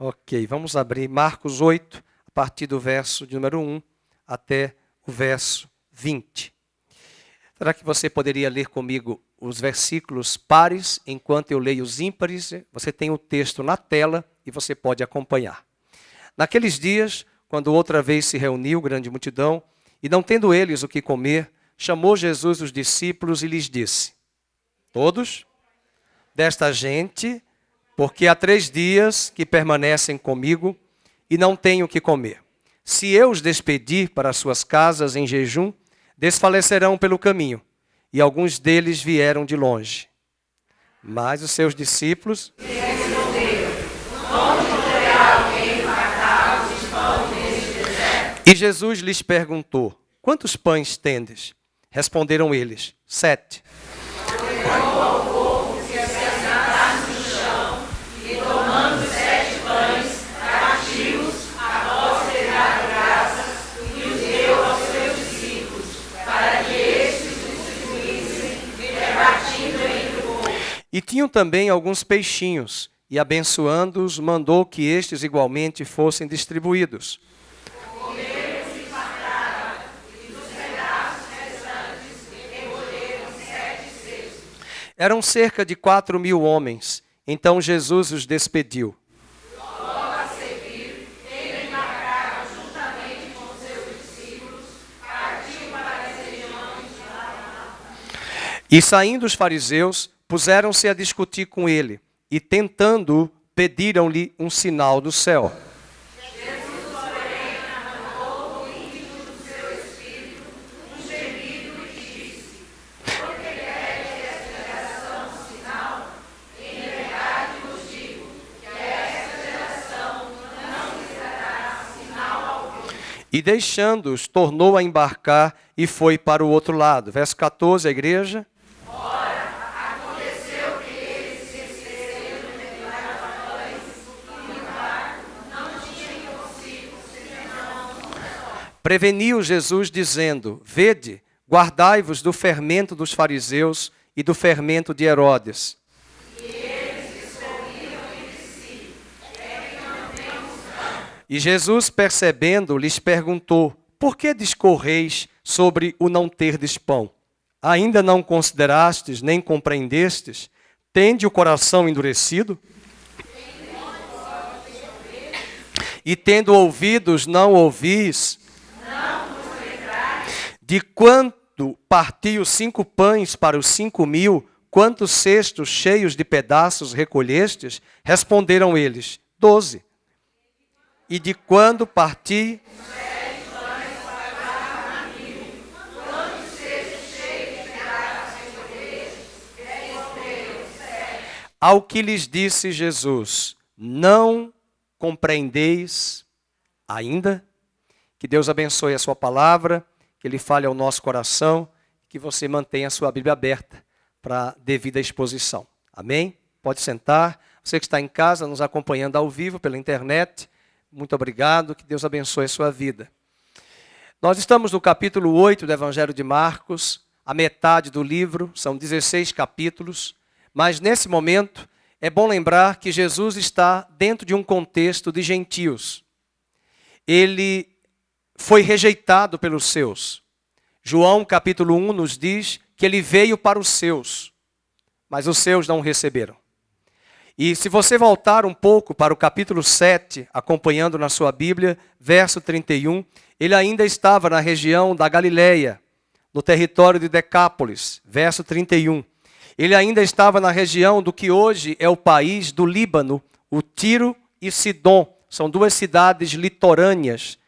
Ok, vamos abrir Marcos 8, a partir do verso de número 1 até o verso 20. Será que você poderia ler comigo os versículos pares, enquanto eu leio os ímpares? Você tem o texto na tela e você pode acompanhar. Naqueles dias, quando outra vez se reuniu grande multidão, e não tendo eles o que comer, chamou Jesus os discípulos e lhes disse: todos desta gente, porque há 3 dias que permanecem comigo e não tenho o que comer. Se eu os despedir para as suas casas em jejum, desfalecerão pelo caminho, e alguns deles vieram de longe. Mas os seus discípulos responderam: onde poderá alguém matar os pães neste deserto? E Jesus lhes perguntou: quantos pães tendes? Responderam eles: 7. Ordenou ao povo que se assentasse no chão, e tomando 7 pães, partiu-os, após ter dado graças, e os deu aos seus discípulos, para que estes distribuíssem, repartindo entre o povo. E tinham também alguns peixinhos, e abençoando-os, mandou que estes igualmente fossem distribuídos. Eram cerca de 4.000 homens. Então Jesus os despediu. Logo a seguir, tendo embarcado juntamente com seus discípulos, partiu para as regiões de Galiléia. E saindo os fariseus, puseram-se a discutir com ele, e tentando-o, pediram-lhe um sinal do céu. E deixando-os, tornou a embarcar e foi para o outro lado. Verso 14, a igreja. Ora, aconteceu que eles se esqueceram de levar pães, e no barco não tinham consigo senão. Preveniu Jesus, dizendo: vede, guardai-vos do fermento dos fariseus e do fermento de Herodes. E Jesus, percebendo, lhes perguntou: por que discorreis sobre o não terdes pão? Ainda não considerastes, nem compreendestes? Tende o coração endurecido? E tendo ouvidos, não ouvis? De quando partiu 5 pães para os 5.000, quantos cestos cheios de pedaços recolhestes? Responderam eles: 12. E de quando parti, 7 pães para 1.000, quantos cestos cheios de pedaços recolhestes? Responderam 7. Ao que lhes disse Jesus: não compreendeis ainda? Que Deus abençoe a sua palavra, que Ele fale ao nosso coração, que você mantenha a sua Bíblia aberta para devida exposição. Amém? Pode sentar. Você que está em casa, nos acompanhando ao vivo pela internet, muito obrigado, que Deus abençoe a sua vida. Nós estamos no capítulo 8 do Evangelho de Marcos, a metade do livro, são 16 capítulos, mas nesse momento é bom lembrar que Jesus está dentro de um contexto de gentios. Ele foi rejeitado pelos seus. João capítulo 1 nos diz que ele veio para os seus, mas os seus não o receberam. E se você voltar um pouco para o capítulo 7, acompanhando na sua Bíblia, verso 31, ele ainda estava na região da Galiléia, no território de Decápolis, verso 31. Ele ainda estava na região do que hoje é o país do Líbano, o Tiro e Sidom. São 2 cidades litorâneas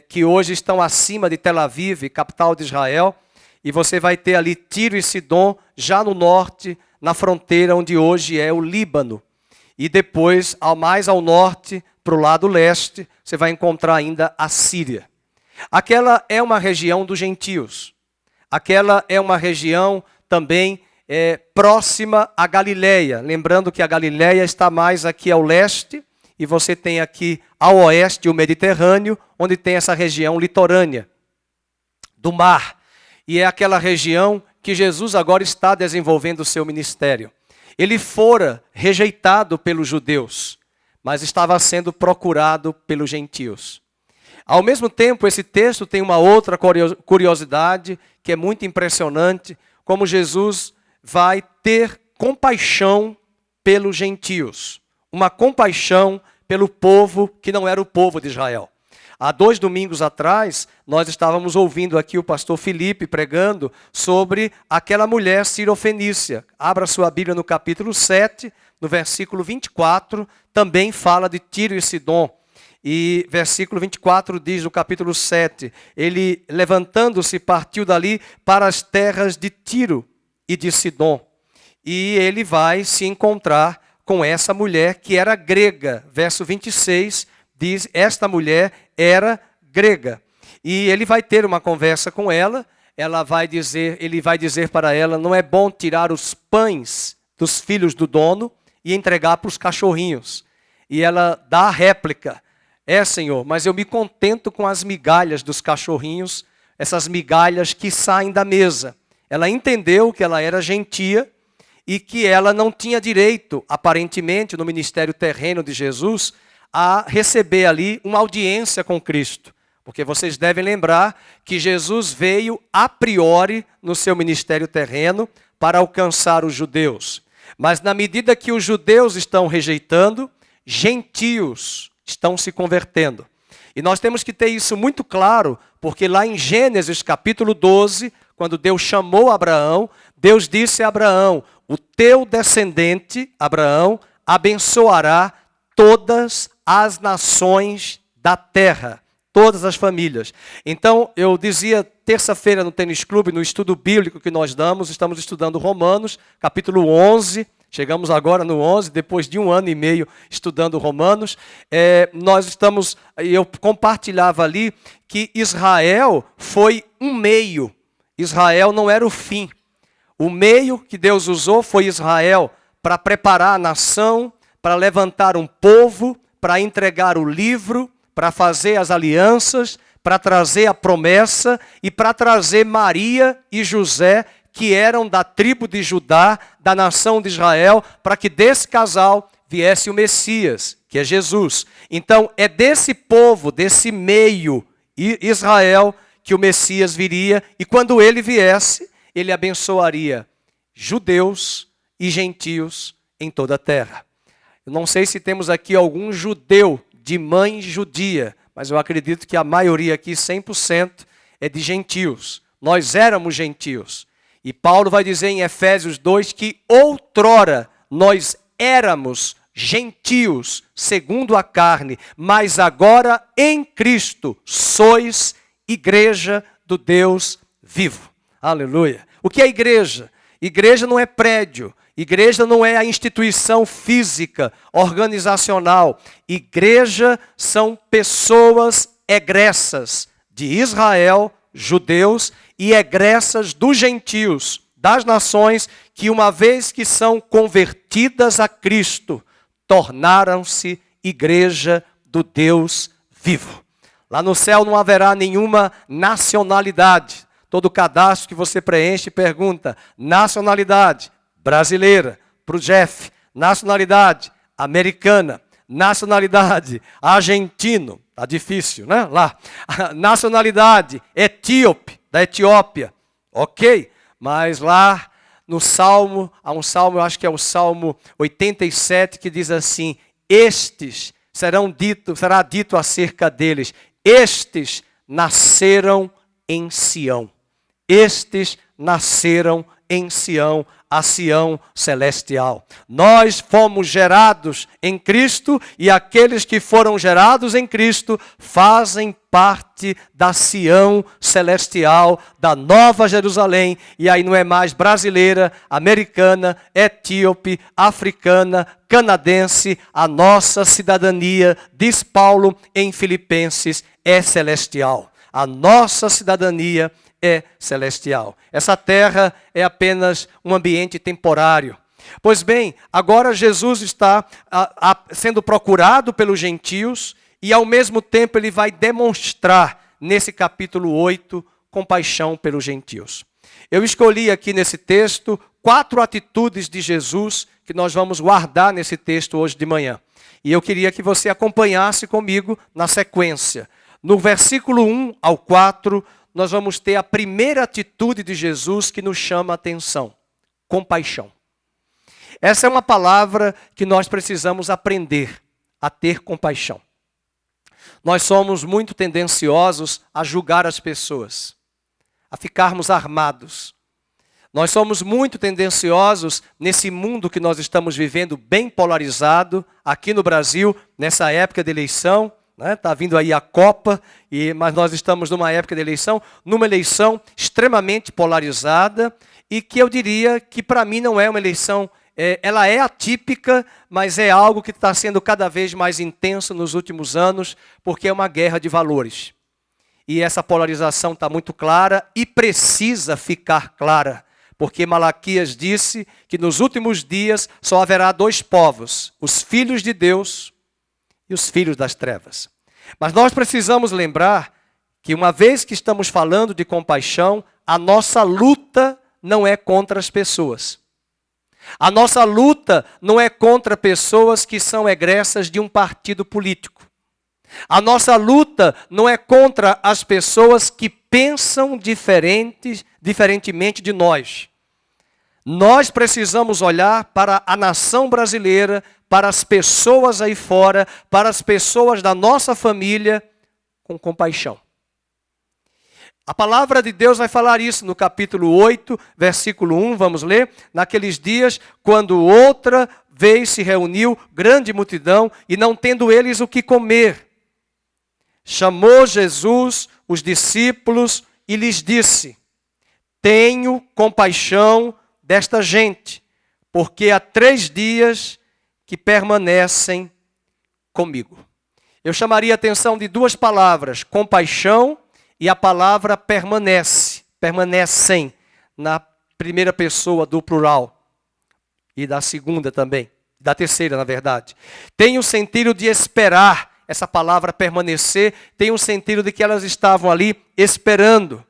que hoje estão acima de Tel Aviv, capital de Israel. E você vai ter ali Tiro e Sidom, já no norte, na fronteira onde hoje é o Líbano. E depois, mais ao norte, para o lado leste, você vai encontrar ainda a Síria. Aquela é uma região dos gentios. Aquela é uma região também próxima à Galiléia. Lembrando que a Galiléia está mais aqui ao leste, e você tem aqui ao oeste o Mediterrâneo, onde tem essa região litorânea do mar. E é aquela região que Jesus agora está desenvolvendo o seu ministério. Ele fora rejeitado pelos judeus, mas estava sendo procurado pelos gentios. Ao mesmo tempo, esse texto tem uma outra curiosidade que é muito impressionante, como Jesus vai ter compaixão pelos gentios, uma compaixão pelo povo que não era o povo de Israel. Há 2 domingos atrás, nós estávamos ouvindo aqui o pastor Felipe pregando sobre aquela mulher sirofenícia. Abra sua Bíblia no capítulo 7, no versículo 24, também fala de Tiro e Sidom. E versículo 24 diz no capítulo 7, ele levantando-se partiu dali para as terras de Tiro e de Sidom. E ele vai se encontrar com essa mulher que era grega. Verso 26 diz, esta mulher era grega. E ele vai ter uma conversa com ela, ele vai dizer para ela, não é bom tirar os pães dos filhos do dono e entregar para os cachorrinhos. E ela dá a réplica, Senhor, mas eu me contento com as migalhas dos cachorrinhos, essas migalhas que saem da mesa. Ela entendeu que ela era gentia e que ela não tinha direito, aparentemente, no ministério terreno de Jesus, a receber ali uma audiência com Cristo. Porque vocês devem lembrar que Jesus veio a priori no seu ministério terreno para alcançar os judeus. Mas na medida que os judeus estão rejeitando, gentios estão se convertendo. E nós temos que ter isso muito claro, porque lá em Gênesis capítulo 12, quando Deus chamou Abraão, Deus disse a Abraão, o teu descendente, Abraão, abençoará todas as nações da terra, todas as famílias. Então, eu dizia terça-feira no Tênis Clube, no estudo bíblico que nós damos, estamos estudando Romanos, capítulo 11, chegamos agora no 11, depois de 1 ano e meio estudando Romanos. Eu compartilhava ali que Israel foi um meio, Israel não era o fim. O meio que Deus usou foi Israel para preparar a nação, para levantar um povo, para entregar o livro, para fazer as alianças, para trazer a promessa e para trazer Maria e José, que eram da tribo de Judá, da nação de Israel, para que desse casal viesse o Messias, que é Jesus. Então, é desse povo, desse meio, Israel, que o Messias viria, e quando ele viesse, ele abençoaria judeus e gentios em toda a terra. Eu não sei se temos aqui algum judeu de mãe judia, mas eu acredito que a maioria aqui, 100%, é de gentios. Nós éramos gentios. E Paulo vai dizer em Efésios 2 que outrora nós éramos gentios, segundo a carne, mas agora em Cristo sois igreja do Deus vivo. Aleluia. O que é igreja? Igreja não é prédio. Igreja não é a instituição física, organizacional. Igreja são pessoas egressas de Israel, judeus, e egressas dos gentios, das nações, que uma vez que são convertidas a Cristo, tornaram-se igreja do Deus vivo. Lá no céu não haverá nenhuma nacionalidade. Todo cadastro que você preenche pergunta, nacionalidade brasileira, para o Jeff, nacionalidade americana, nacionalidade argentino, tá difícil, né? Lá, nacionalidade etíope, da Etiópia, ok? Mas lá no Salmo, há um Salmo, eu acho que é o Salmo 87, que diz assim, será dito acerca deles, estes nasceram em Sião. Estes nasceram em Sião, a Sião celestial. Nós fomos gerados em Cristo e aqueles que foram gerados em Cristo fazem parte da Sião celestial, da Nova Jerusalém. E aí não é mais brasileira, americana, etíope, africana, canadense. A nossa cidadania, diz Paulo em Filipenses, é celestial. A nossa cidadania é celestial. Essa terra é apenas um ambiente temporário. Pois bem, agora Jesus está sendo procurado pelos gentios e ao mesmo tempo ele vai demonstrar nesse capítulo 8 compaixão pelos gentios. Eu escolhi aqui nesse texto 4 atitudes de Jesus que nós vamos guardar nesse texto hoje de manhã. E eu queria que você acompanhasse comigo na sequência. No versículo 1 ao 4, nós vamos ter a primeira atitude de Jesus que nos chama a atenção: compaixão. Essa é uma palavra que nós precisamos aprender a ter compaixão. Nós somos muito tendenciosos a julgar as pessoas, a ficarmos armados. Nós somos muito tendenciosos nesse mundo que nós estamos vivendo, bem polarizado, aqui no Brasil, nessa época de eleição. Está vindo aí a Copa, mas nós estamos numa época de eleição, numa eleição extremamente polarizada, e que eu diria que para mim não é uma eleição, ela é atípica, mas é algo que está sendo cada vez mais intenso nos últimos anos, porque é uma guerra de valores. E essa polarização está muito clara e precisa ficar clara, porque Malaquias disse que nos últimos dias só haverá dois povos, os filhos de Deus e os filhos das trevas. Mas nós precisamos lembrar que uma vez que estamos falando de compaixão, a nossa luta não é contra as pessoas. A nossa luta não é contra pessoas que são egressas de um partido político. A nossa luta não é contra as pessoas que pensam diferentemente de nós. Nós precisamos olhar para a nação brasileira, para as pessoas aí fora, para as pessoas da nossa família, com compaixão. A palavra de Deus vai falar isso no capítulo 8, versículo 1, vamos ler. Naqueles dias, quando outra vez se reuniu grande multidão, e não tendo eles o que comer, chamou Jesus os discípulos e lhes disse: tenho compaixão desta gente, porque há 3 dias que permanecem comigo. Eu chamaria a atenção de 2 palavras, compaixão e a palavra permanece, permanecem, na primeira pessoa do plural, e da segunda também, da terceira na verdade. Tem o sentido de esperar, essa palavra permanecer, tem o sentido de que elas estavam ali esperando.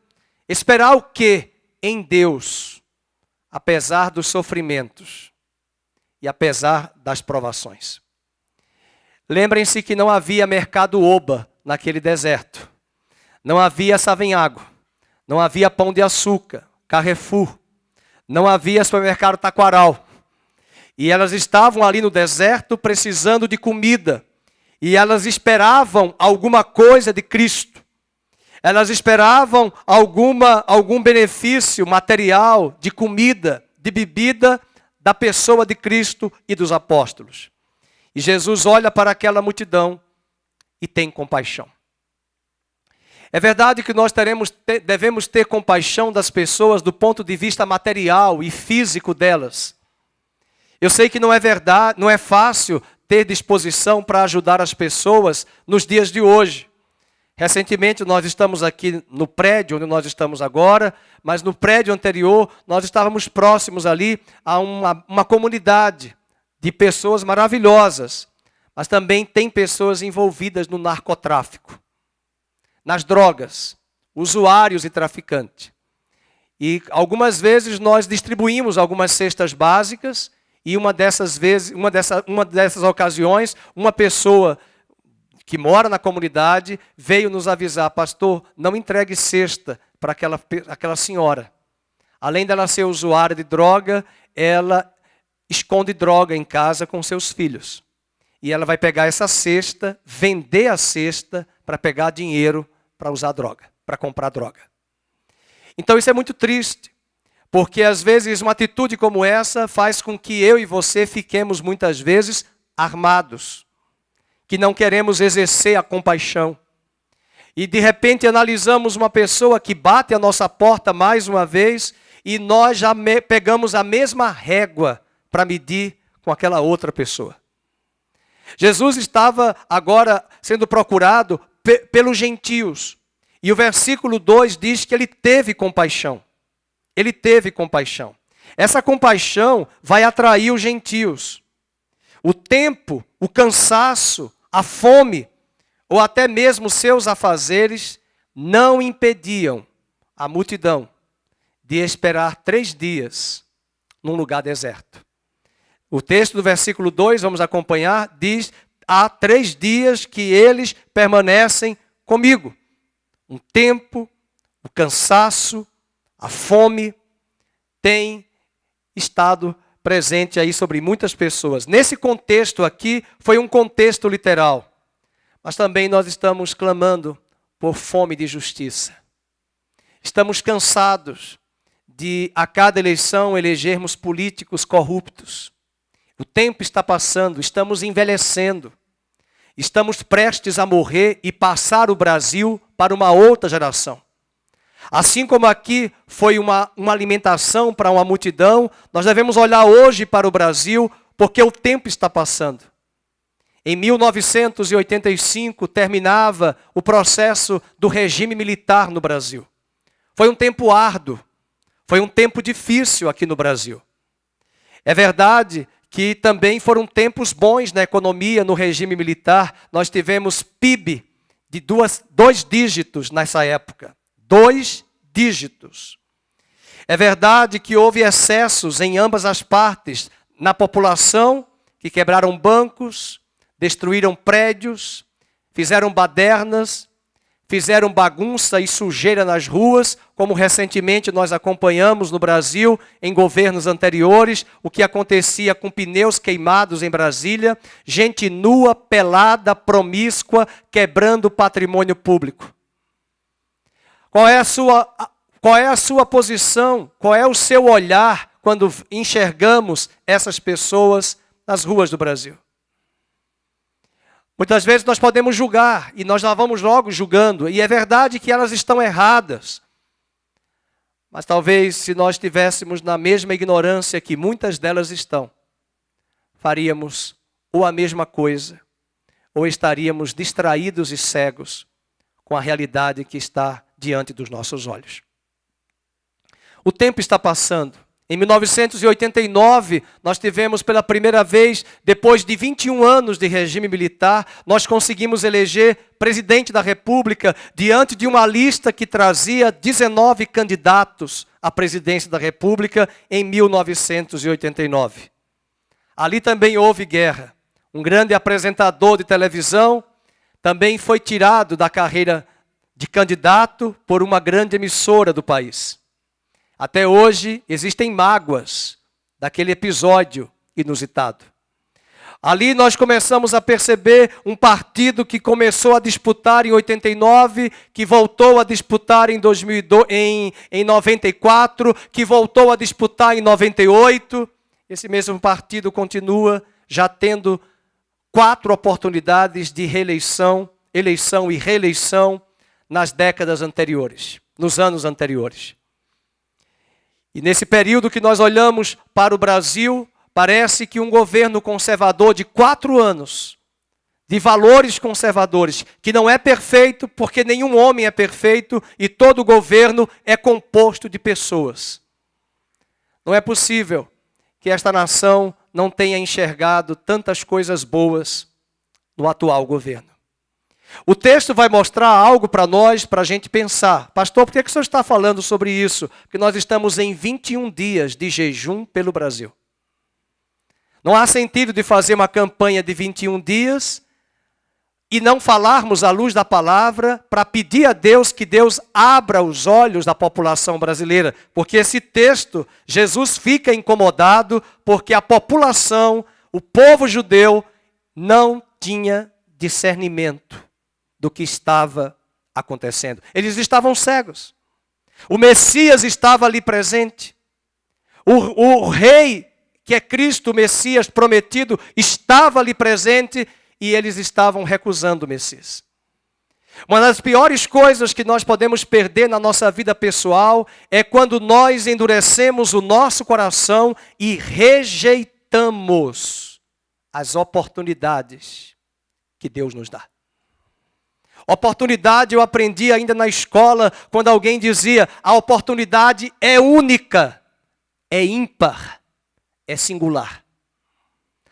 Esperar o quê? Em Deus, apesar dos sofrimentos e apesar das provações. Lembrem-se que não havia mercado Oba naquele deserto. Não havia Savenhago. Não havia Pão de Açúcar, Carrefour. Não havia supermercado Taquaral. E elas estavam ali no deserto precisando de comida. E elas esperavam alguma coisa de Cristo. Elas esperavam algum benefício material, de comida, de bebida, da pessoa de Cristo e dos apóstolos. E Jesus olha para aquela multidão e tem compaixão. É verdade que nós devemos ter compaixão das pessoas do ponto de vista material e físico delas. Eu sei que não é verdade, não é fácil ter disposição para ajudar as pessoas nos dias de hoje. Recentemente nós estamos aqui no prédio onde nós estamos agora, mas no prédio anterior nós estávamos próximos ali a uma comunidade de pessoas maravilhosas, mas também tem pessoas envolvidas no narcotráfico, nas drogas, usuários e traficantes. E algumas vezes nós distribuímos algumas cestas básicas e uma dessas ocasiões, uma pessoa que mora na comunidade veio nos avisar: pastor, não entregue cesta para aquela senhora. Além dela ser usuária de droga, ela esconde droga em casa com seus filhos. E ela vai pegar essa cesta, vender a cesta para pegar dinheiro para usar droga, para comprar droga. Então isso é muito triste, porque às vezes uma atitude como essa faz com que eu e você fiquemos muitas vezes armados, que não queremos exercer a compaixão. E de repente analisamos uma pessoa que bate a nossa porta mais uma vez e nós já pegamos a mesma régua para medir com aquela outra pessoa. Jesus estava agora sendo procurado pelos gentios. E o versículo 2 diz que ele teve compaixão. Ele teve compaixão. Essa compaixão vai atrair os gentios. O tempo, o cansaço, a fome, ou até mesmo seus afazeres, não impediam a multidão de esperar 3 dias num lugar deserto. O texto do versículo 2, vamos acompanhar, diz: há 3 dias que eles permanecem comigo. Um tempo, o cansaço, a fome tem estado presente aí sobre muitas pessoas. Nesse contexto aqui, foi um contexto literal. Mas também nós estamos clamando por fome de justiça. Estamos cansados de, a cada eleição, elegermos políticos corruptos. O tempo está passando, estamos envelhecendo. Estamos prestes a morrer e passar o Brasil para uma outra geração. Assim como aqui foi uma alimentação para uma multidão, nós devemos olhar hoje para o Brasil, porque o tempo está passando. Em 1985 terminava o processo do regime militar no Brasil. Foi um tempo árduo, foi um tempo difícil aqui no Brasil. É verdade que também foram tempos bons na economia, no regime militar. Nós tivemos PIB de 2 dígitos nessa época. 2 dígitos. É verdade que houve excessos em ambas as partes, na população, que quebraram bancos, destruíram prédios, fizeram badernas, fizeram bagunça e sujeira nas ruas, como recentemente nós acompanhamos no Brasil, em governos anteriores, o que acontecia com pneus queimados em Brasília, gente nua, pelada, promíscua, quebrando o patrimônio público. Qual é a sua posição? Qual é o seu olhar quando enxergamos essas pessoas nas ruas do Brasil? Muitas vezes nós podemos julgar, e nós já vamos logo julgando, e é verdade que elas estão erradas. Mas talvez se nós estivéssemos na mesma ignorância que muitas delas estão, faríamos ou a mesma coisa, ou estaríamos distraídos e cegos com a realidade que está diante dos nossos olhos. O tempo está passando. Em 1989, nós tivemos pela primeira vez, depois de 21 anos de regime militar, nós conseguimos eleger presidente da República diante de uma lista que trazia 19 candidatos à presidência da República em 1989. Ali também houve guerra. Um grande apresentador de televisão também foi tirado da carreira de candidato por uma grande emissora do país. Até hoje existem mágoas daquele episódio inusitado. Ali nós começamos a perceber um partido que começou a disputar em 89, que voltou a disputar em 94, que voltou a disputar em 98. Esse mesmo partido continua já tendo 4 oportunidades de reeleição, eleição e reeleição nas décadas anteriores, nos anos anteriores. E nesse período que nós olhamos para o Brasil, parece que um governo conservador de 4 anos, de valores conservadores, que não é perfeito, porque nenhum homem é perfeito e todo governo é composto de pessoas. Não é possível que esta nação não tenha enxergado tantas coisas boas no atual governo. O texto vai mostrar algo para nós, para a gente pensar. Pastor, por que o senhor está falando sobre isso? Porque nós estamos em 21 dias de jejum pelo Brasil. Não há sentido de fazer uma campanha de 21 dias e não falarmos à luz da palavra para pedir a Deus que Deus abra os olhos da população brasileira. Porque esse texto, Jesus fica incomodado porque a população, o povo judeu, não tinha discernimento do que estava acontecendo. Eles estavam cegos. O Messias estava ali presente. O rei, que é Cristo, o Messias prometido, estava ali presente e eles estavam recusando o Messias. Uma das piores coisas que nós podemos perder na nossa vida pessoal é quando nós endurecemos o nosso coração e rejeitamos as oportunidades que Deus nos dá. Oportunidade eu aprendi ainda na escola, quando alguém dizia, a oportunidade é única, é ímpar, é singular.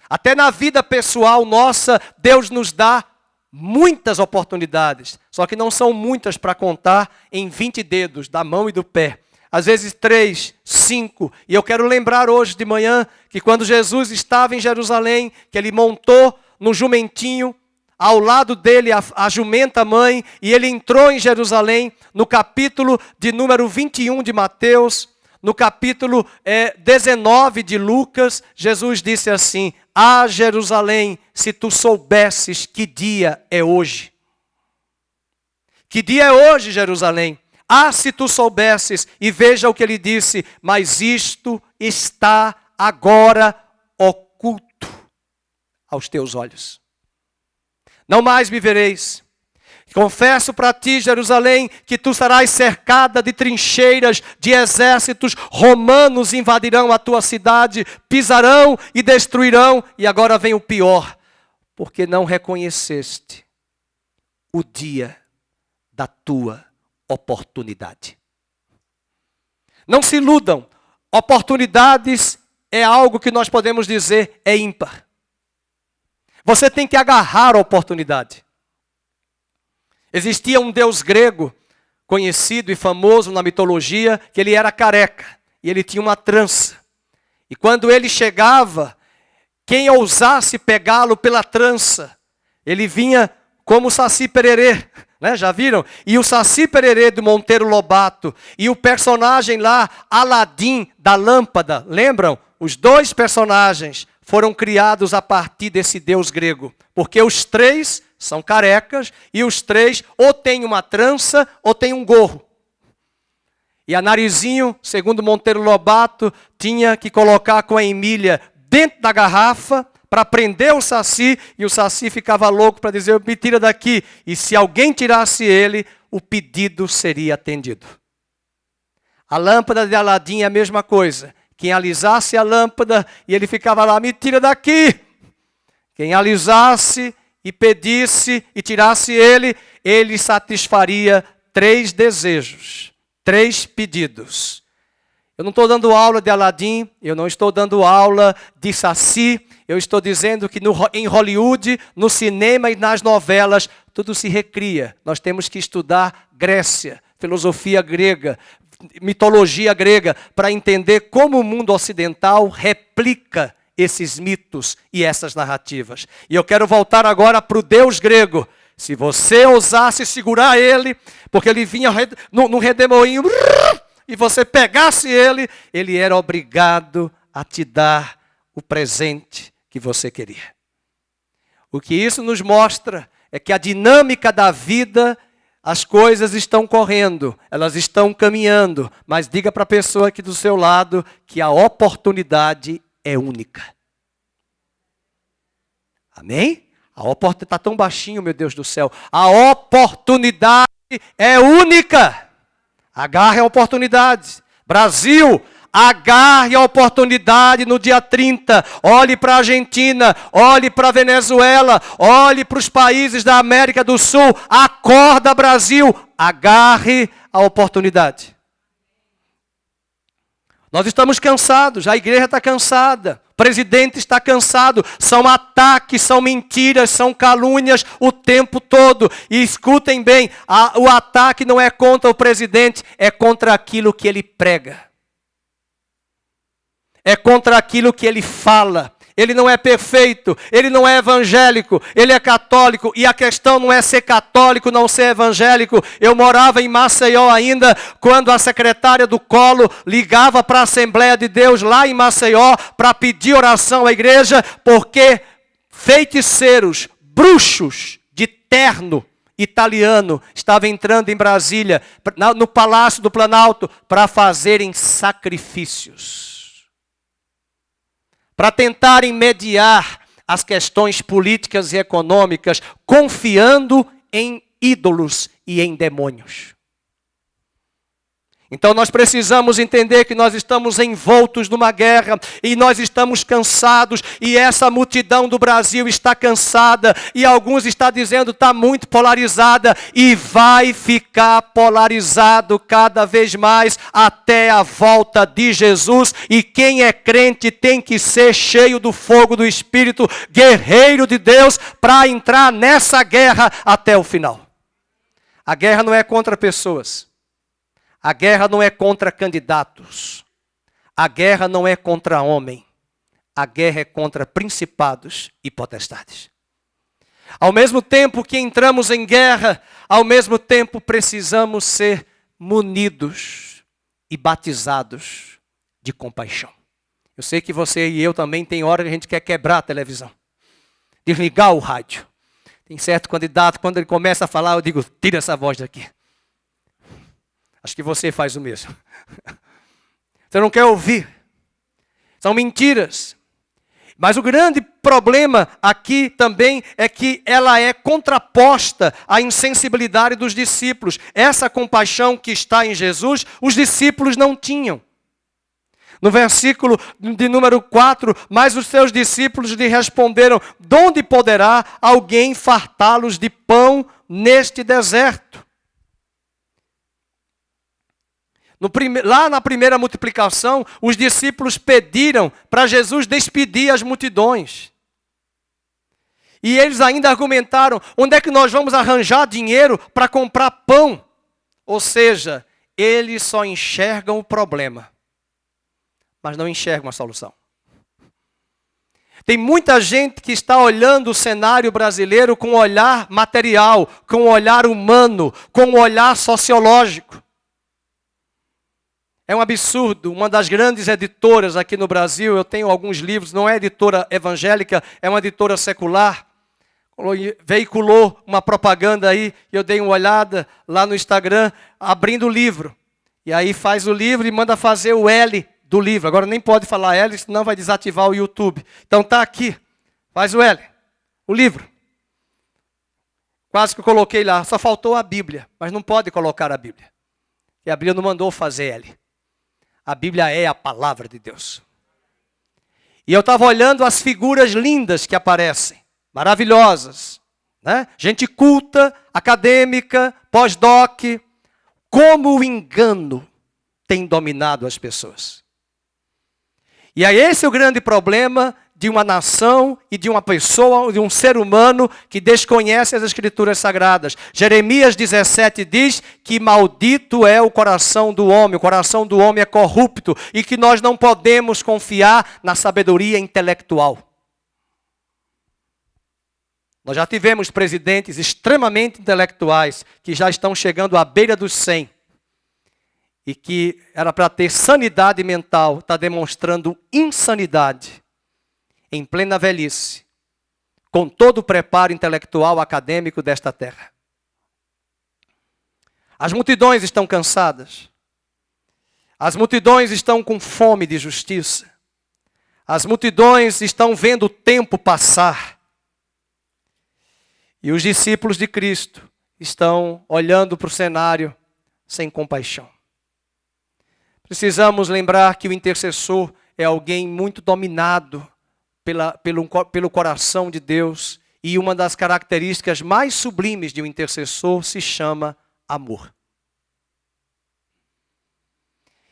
Até na vida pessoal nossa, Deus nos dá muitas oportunidades, só que não são muitas para contar em 20 dedos, da mão e do pé. Às vezes 3, 5. E eu quero lembrar hoje de manhã que quando Jesus estava em Jerusalém, que ele montou no jumentinho, ao lado dele a jumenta mãe, e ele entrou em Jerusalém, no capítulo de número 21 de Mateus, no capítulo 19 de Lucas, Jesus disse assim: ah, Jerusalém, se tu soubesses que dia é hoje. Que dia é hoje, Jerusalém? Ah, se tu soubesses, e veja o que ele disse: mas isto está agora oculto aos teus olhos. Não mais me vereis. Confesso para ti, Jerusalém, que tu serás cercada de trincheiras, de exércitos romanos invadirão a tua cidade, pisarão e destruirão. E agora vem o pior, porque não reconheceste o dia da tua oportunidade. Não se iludam, oportunidades é algo que nós podemos dizer é ímpar. Você tem que agarrar a oportunidade. Existia um deus grego, conhecido e famoso na mitologia, que ele era careca, e ele tinha uma trança. E quando ele chegava, quem ousasse pegá-lo pela trança, ele vinha como o Saci Pererê, né? Já viram? E o Saci Pererê do Monteiro Lobato, e o personagem lá, Aladim, da lâmpada, lembram? Os dois personagens foram criados a partir desse deus grego, porque os três são carecas, e os três ou têm uma trança ou têm um gorro. E a Narizinho, segundo Monteiro Lobato, tinha que colocar com a Emília dentro da garrafa para prender o Saci, e o Saci ficava louco para dizer: me tira daqui. E se alguém tirasse ele, o pedido seria atendido. A lâmpada de Aladim é a mesma coisa. Quem alisasse a lâmpada, e ele ficava lá: me tira daqui. Quem alisasse e pedisse e tirasse ele satisfaria 3 desejos, 3 pedidos. Eu não estou dando aula de Aladim, eu não estou dando aula de Saci, eu estou dizendo que em Hollywood, no cinema e nas novelas, tudo se recria. Nós temos que estudar Grécia, filosofia grega, mitologia grega, para entender como o mundo ocidental replica esses mitos e essas narrativas. E eu quero voltar agora para o Deus grego. Se você ousasse segurar ele, porque ele vinha num redemoinho, e você pegasse ele, ele era obrigado a te dar o presente que você queria. O que isso nos mostra é que a dinâmica da vida, as coisas estão correndo, elas estão caminhando, mas diga para a pessoa aqui do seu lado que a oportunidade é única. Amém? A oportunidade está tão baixinho, meu Deus do céu. A oportunidade é única. Agarre a oportunidade. Brasil, agarre a oportunidade no dia 30. Olhe para a Argentina, olhe para a Venezuela, olhe para os países da América do Sul. Acorda, Brasil, agarre a oportunidade. Nós estamos cansados, a igreja está cansada, o presidente está cansado, são ataques, são mentiras, são calúnias o tempo todo. E escutem bem, o ataque não é contra o presidente, é contra aquilo que ele prega. É contra aquilo que ele fala. Ele não é perfeito, ele não é evangélico, ele é católico. E a questão não é ser católico, não ser evangélico. Eu morava em Maceió ainda, quando a secretária do Colo ligava para a Assembleia de Deus lá em Maceió para pedir oração à igreja, porque feiticeiros, bruxos de terno italiano estavam entrando em Brasília, no Palácio do Planalto, para fazerem sacrifícios, para tentarem mediar as questões políticas e econômicas, confiando em ídolos e em demônios. Então nós precisamos entender que nós estamos envoltos numa guerra e nós estamos cansados, e essa multidão do Brasil está cansada, e alguns estão dizendo está muito polarizada, e vai ficar polarizado cada vez mais até a volta de Jesus. E quem é crente tem que ser cheio do fogo do Espírito, guerreiro de Deus, para entrar nessa guerra até o final. A guerra não é contra pessoas. A guerra não é contra candidatos. A guerra não é contra homem. A guerra é contra principados e potestades. Ao mesmo tempo que entramos em guerra, ao mesmo tempo precisamos ser munidos e batizados de compaixão. Eu sei que você e eu também tem hora que a gente quer quebrar a televisão, desligar o rádio. Tem certo candidato, quando ele começa a falar, eu digo, tira essa voz daqui. Acho que você faz o mesmo. Você não quer ouvir. São mentiras. Mas o grande problema aqui também é que ela é contraposta à insensibilidade dos discípulos. Essa compaixão que está em Jesus, os discípulos não tinham. No versículo de número 4, mas os seus discípulos lhe responderam, de onde poderá alguém fartá-los de pão neste deserto? Lá na primeira multiplicação, os discípulos pediram para Jesus despedir as multidões. E eles ainda argumentaram, onde é que nós vamos arranjar dinheiro para comprar pão? Ou seja, eles só enxergam o problema, mas não enxergam a solução. Tem muita gente que está olhando o cenário brasileiro com um olhar material, com um olhar humano, com um olhar sociológico. É um absurdo, uma das grandes editoras aqui no Brasil, eu tenho alguns livros, não é editora evangélica, é uma editora secular, veiculou uma propaganda aí, eu dei uma olhada lá no Instagram, abrindo o livro. E aí faz o livro e manda fazer o L do livro. Agora nem pode falar L, senão vai desativar o YouTube. Então tá aqui, faz o L, o livro. Quase que eu coloquei lá, só faltou a Bíblia, mas não pode colocar a Bíblia. E a Bíblia não mandou fazer L. A Bíblia é a palavra de Deus. E eu estava olhando as figuras lindas que aparecem, maravilhosas, né? Gente culta, acadêmica, pós-doc. Como o engano tem dominado as pessoas. E aí esse é o grande problema de uma nação e de uma pessoa, de um ser humano que desconhece as Escrituras Sagradas. Jeremias 17 diz que maldito é o coração do homem é corrupto e que nós não podemos confiar na sabedoria intelectual. Nós já tivemos presidentes extremamente intelectuais que já estão chegando à beira dos 100 e que era para ter sanidade mental, está demonstrando insanidade. Em plena velhice, com todo o preparo intelectual acadêmico desta terra. As multidões estão cansadas. As multidões estão com fome de justiça. As multidões estão vendo o tempo passar. E os discípulos de Cristo estão olhando para o cenário sem compaixão. Precisamos lembrar que o intercessor é alguém muito dominado pelo coração de Deus, e uma das características mais sublimes de um intercessor se chama amor.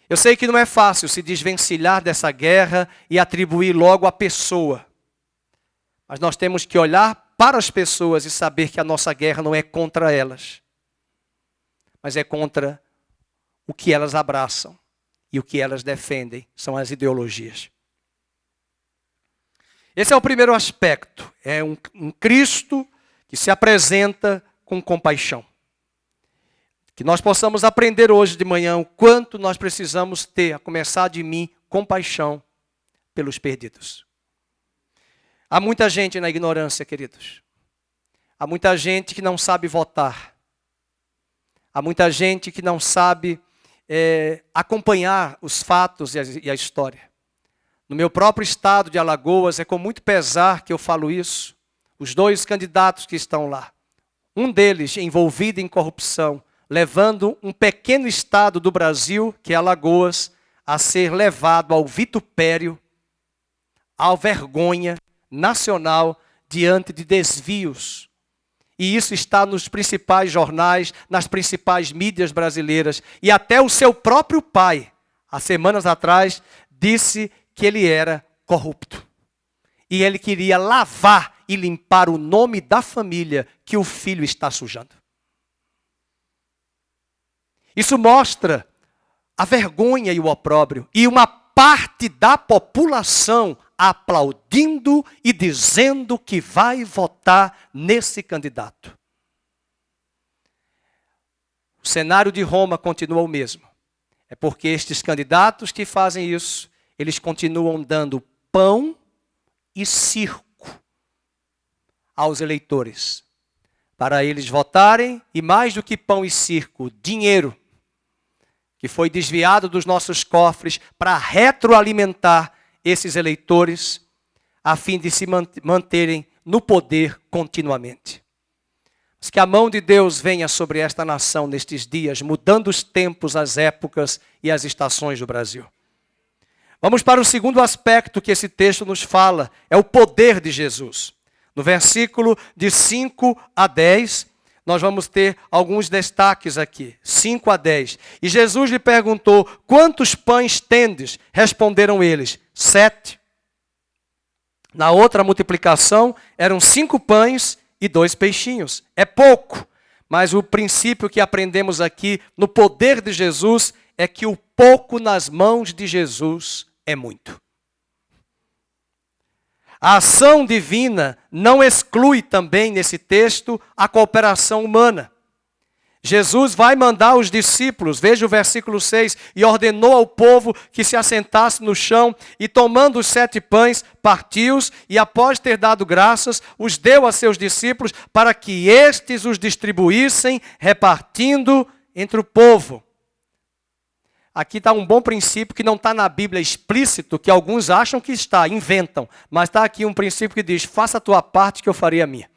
Eu sei que não é fácil se desvencilhar dessa guerra e atribuir logo à pessoa, mas nós temos que olhar para as pessoas e saber que a nossa guerra não é contra elas, mas é contra o que elas abraçam e o que elas defendem, são as ideologias. Esse é o primeiro aspecto, é um Cristo que se apresenta com compaixão. Que nós possamos aprender hoje de manhã o quanto nós precisamos ter, a começar de mim, compaixão pelos perdidos. Há muita gente na ignorância, queridos. Há muita gente que não sabe votar. Há muita gente que não sabe acompanhar os fatos e a história. No meu próprio estado de Alagoas, é com muito pesar que eu falo isso. Os dois candidatos que estão lá, um deles envolvido em corrupção, levando um pequeno estado do Brasil, que é Alagoas, a ser levado ao vitupério, à vergonha nacional diante de desvios. E isso está nos principais jornais, nas principais mídias brasileiras. E até o seu próprio pai, há semanas atrás, disse que ele era corrupto. E ele queria lavar e limpar o nome da família que o filho está sujando. Isso mostra a vergonha e o opróbrio. E uma parte da população aplaudindo e dizendo que vai votar nesse candidato. O cenário de Roma continua o mesmo. É porque estes candidatos que fazem isso, eles continuam dando pão e circo aos eleitores, para eles votarem, e mais do que pão e circo, dinheiro, que foi desviado dos nossos cofres para retroalimentar esses eleitores, a fim de se manterem no poder continuamente. Mas que a mão de Deus venha sobre esta nação nestes dias, mudando os tempos, as épocas e as estações do Brasil. Vamos para o segundo aspecto que esse texto nos fala, é o poder de Jesus. No versículo de 5 a 10, nós vamos ter alguns destaques aqui. 5 a 10. E Jesus lhe perguntou, quantos pães tendes? Responderam eles, 7. Na outra multiplicação, eram 5 pães e 2 peixinhos. É pouco, mas o princípio que aprendemos aqui no poder de Jesus é que o pouco nas mãos de Jesus é muito. A ação divina não exclui também nesse texto a cooperação humana. Jesus vai mandar os discípulos, veja o versículo 6, e ordenou ao povo que se assentasse no chão, e tomando os 7 pães, partiu-os, e após ter dado graças, os deu a seus discípulos, para que estes os distribuíssem, repartindo entre o povo. Aqui está um bom princípio que não está na Bíblia explícito, que alguns acham que está, inventam, mas está aqui um princípio que diz, faça a tua parte que eu farei a minha.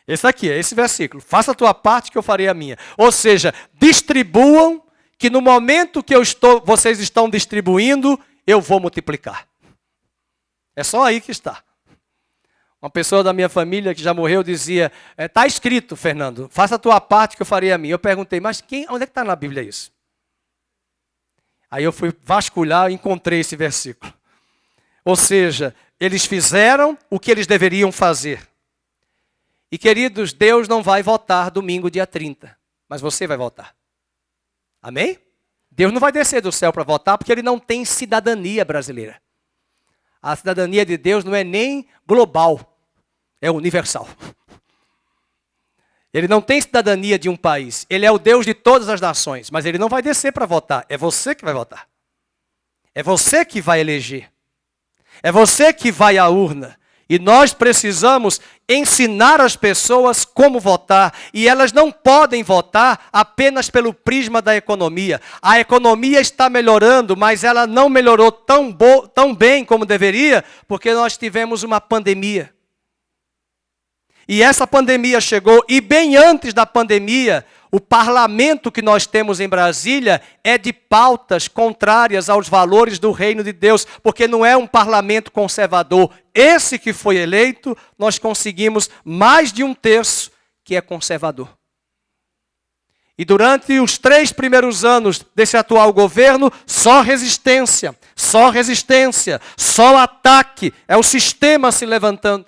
Esse aqui, é esse versículo. Faça a tua parte que eu farei a minha. Ou seja, distribuam, que no momento que vocês estão distribuindo, eu vou multiplicar. É só aí que está. Uma pessoa da minha família que já morreu dizia, está escrito, Fernando, faça a tua parte que eu farei a minha. Eu perguntei, mas onde é que está na Bíblia isso? Aí eu fui vasculhar e encontrei esse versículo. Ou seja, eles fizeram o que eles deveriam fazer. E, queridos, Deus não vai votar domingo, dia 30. Mas você vai votar. Amém? Deus não vai descer do céu para votar porque ele não tem cidadania brasileira. A cidadania de Deus não é nem global, é universal. Ele não tem cidadania de um país. Ele é o Deus de todas as nações. Mas ele não vai descer para votar. É você que vai votar. É você que vai eleger. É você que vai à urna. E nós precisamos ensinar as pessoas como votar. E elas não podem votar apenas pelo prisma da economia. A economia está melhorando, mas ela não melhorou tão bem como deveria, porque nós tivemos uma pandemia. E essa pandemia chegou, e bem antes da pandemia, o parlamento que nós temos em Brasília é de pautas contrárias aos valores do reino de Deus, porque não é um parlamento conservador. Esse que foi eleito, nós conseguimos mais de 1/3 que é conservador. E durante os 3 primeiros anos desse atual governo, só resistência, só ataque, é o sistema se levantando.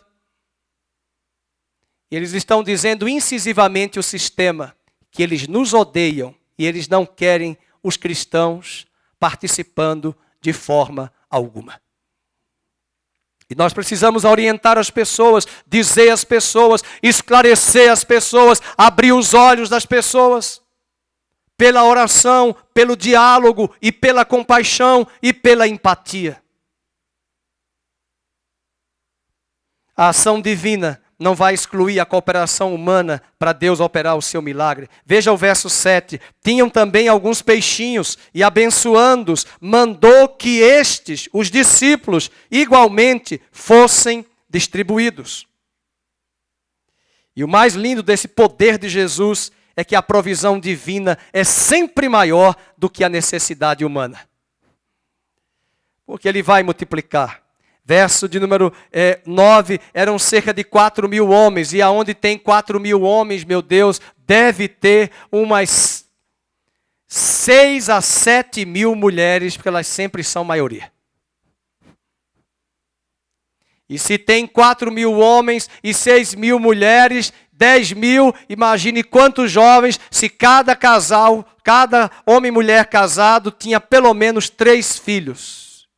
E eles estão dizendo incisivamente o sistema, que eles nos odeiam e eles não querem os cristãos participando de forma alguma. E nós precisamos orientar as pessoas, dizer às pessoas, esclarecer as pessoas, abrir os olhos das pessoas, pela oração, pelo diálogo e pela compaixão e pela empatia. A ação divina não vai excluir a cooperação humana para Deus operar o seu milagre. Veja o verso 7. Tinham também alguns peixinhos e abençoando-os, mandou que estes, os discípulos, igualmente fossem distribuídos. E o mais lindo desse poder de Jesus é que a provisão divina é sempre maior do que a necessidade humana. Porque ele vai multiplicar. Verso de número 9, eram cerca de 4.000 homens, e aonde tem 4.000 homens, meu Deus, deve ter umas 6 a 7 mil mulheres, porque elas sempre são maioria. E se tem 4.000 homens e 6.000 mulheres, 10.000, imagine quantos jovens, se cada casal, cada homem e mulher casado tinha pelo menos 3 filhos.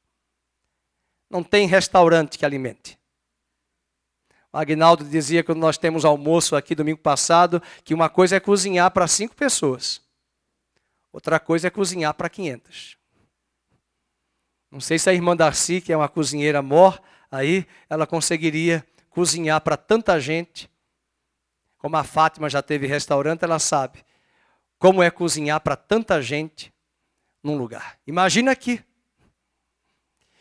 não tem restaurante que alimente. O Agnaldo dizia, quando nós temos almoço aqui domingo passado, que uma coisa é cozinhar para 5 pessoas. Outra coisa é cozinhar para 500. Não sei se a irmã Darcy, que é uma cozinheira mor, aí ela conseguiria cozinhar para tanta gente. Como a Fátima já teve restaurante, ela sabe como é cozinhar para tanta gente num lugar. Imagina aqui.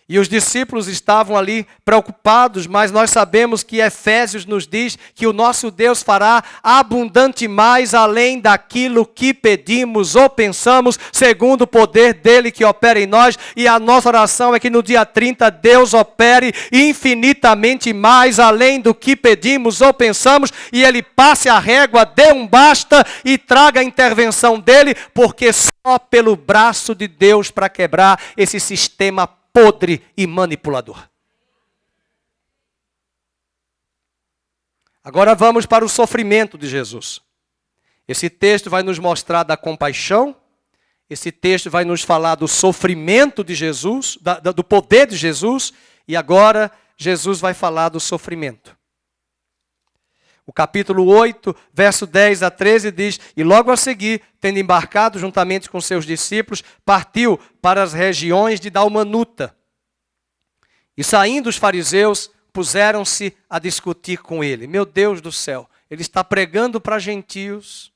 E os discípulos estavam ali preocupados, mas nós sabemos que Efésios nos diz que o nosso Deus fará abundante mais além daquilo que pedimos ou pensamos, segundo o poder dele que opera em nós. E a nossa oração é que no dia 30 Deus opere infinitamente mais além do que pedimos ou pensamos, e ele passe a régua, dê um basta e traga a intervenção dele, porque só pelo braço de Deus para quebrar esse sistema podre e manipulador. Agora vamos para o sofrimento de Jesus. Esse texto vai nos mostrar da compaixão, esse texto vai nos falar do sofrimento de Jesus, do poder de Jesus, e agora Jesus vai falar do sofrimento. O capítulo 8, verso 10 a 13 diz: E logo a seguir, tendo embarcado juntamente com seus discípulos, partiu para as regiões de Dalmanuta. E saindo os fariseus, puseram-se a discutir com ele. Meu Deus do céu, ele está pregando para gentios,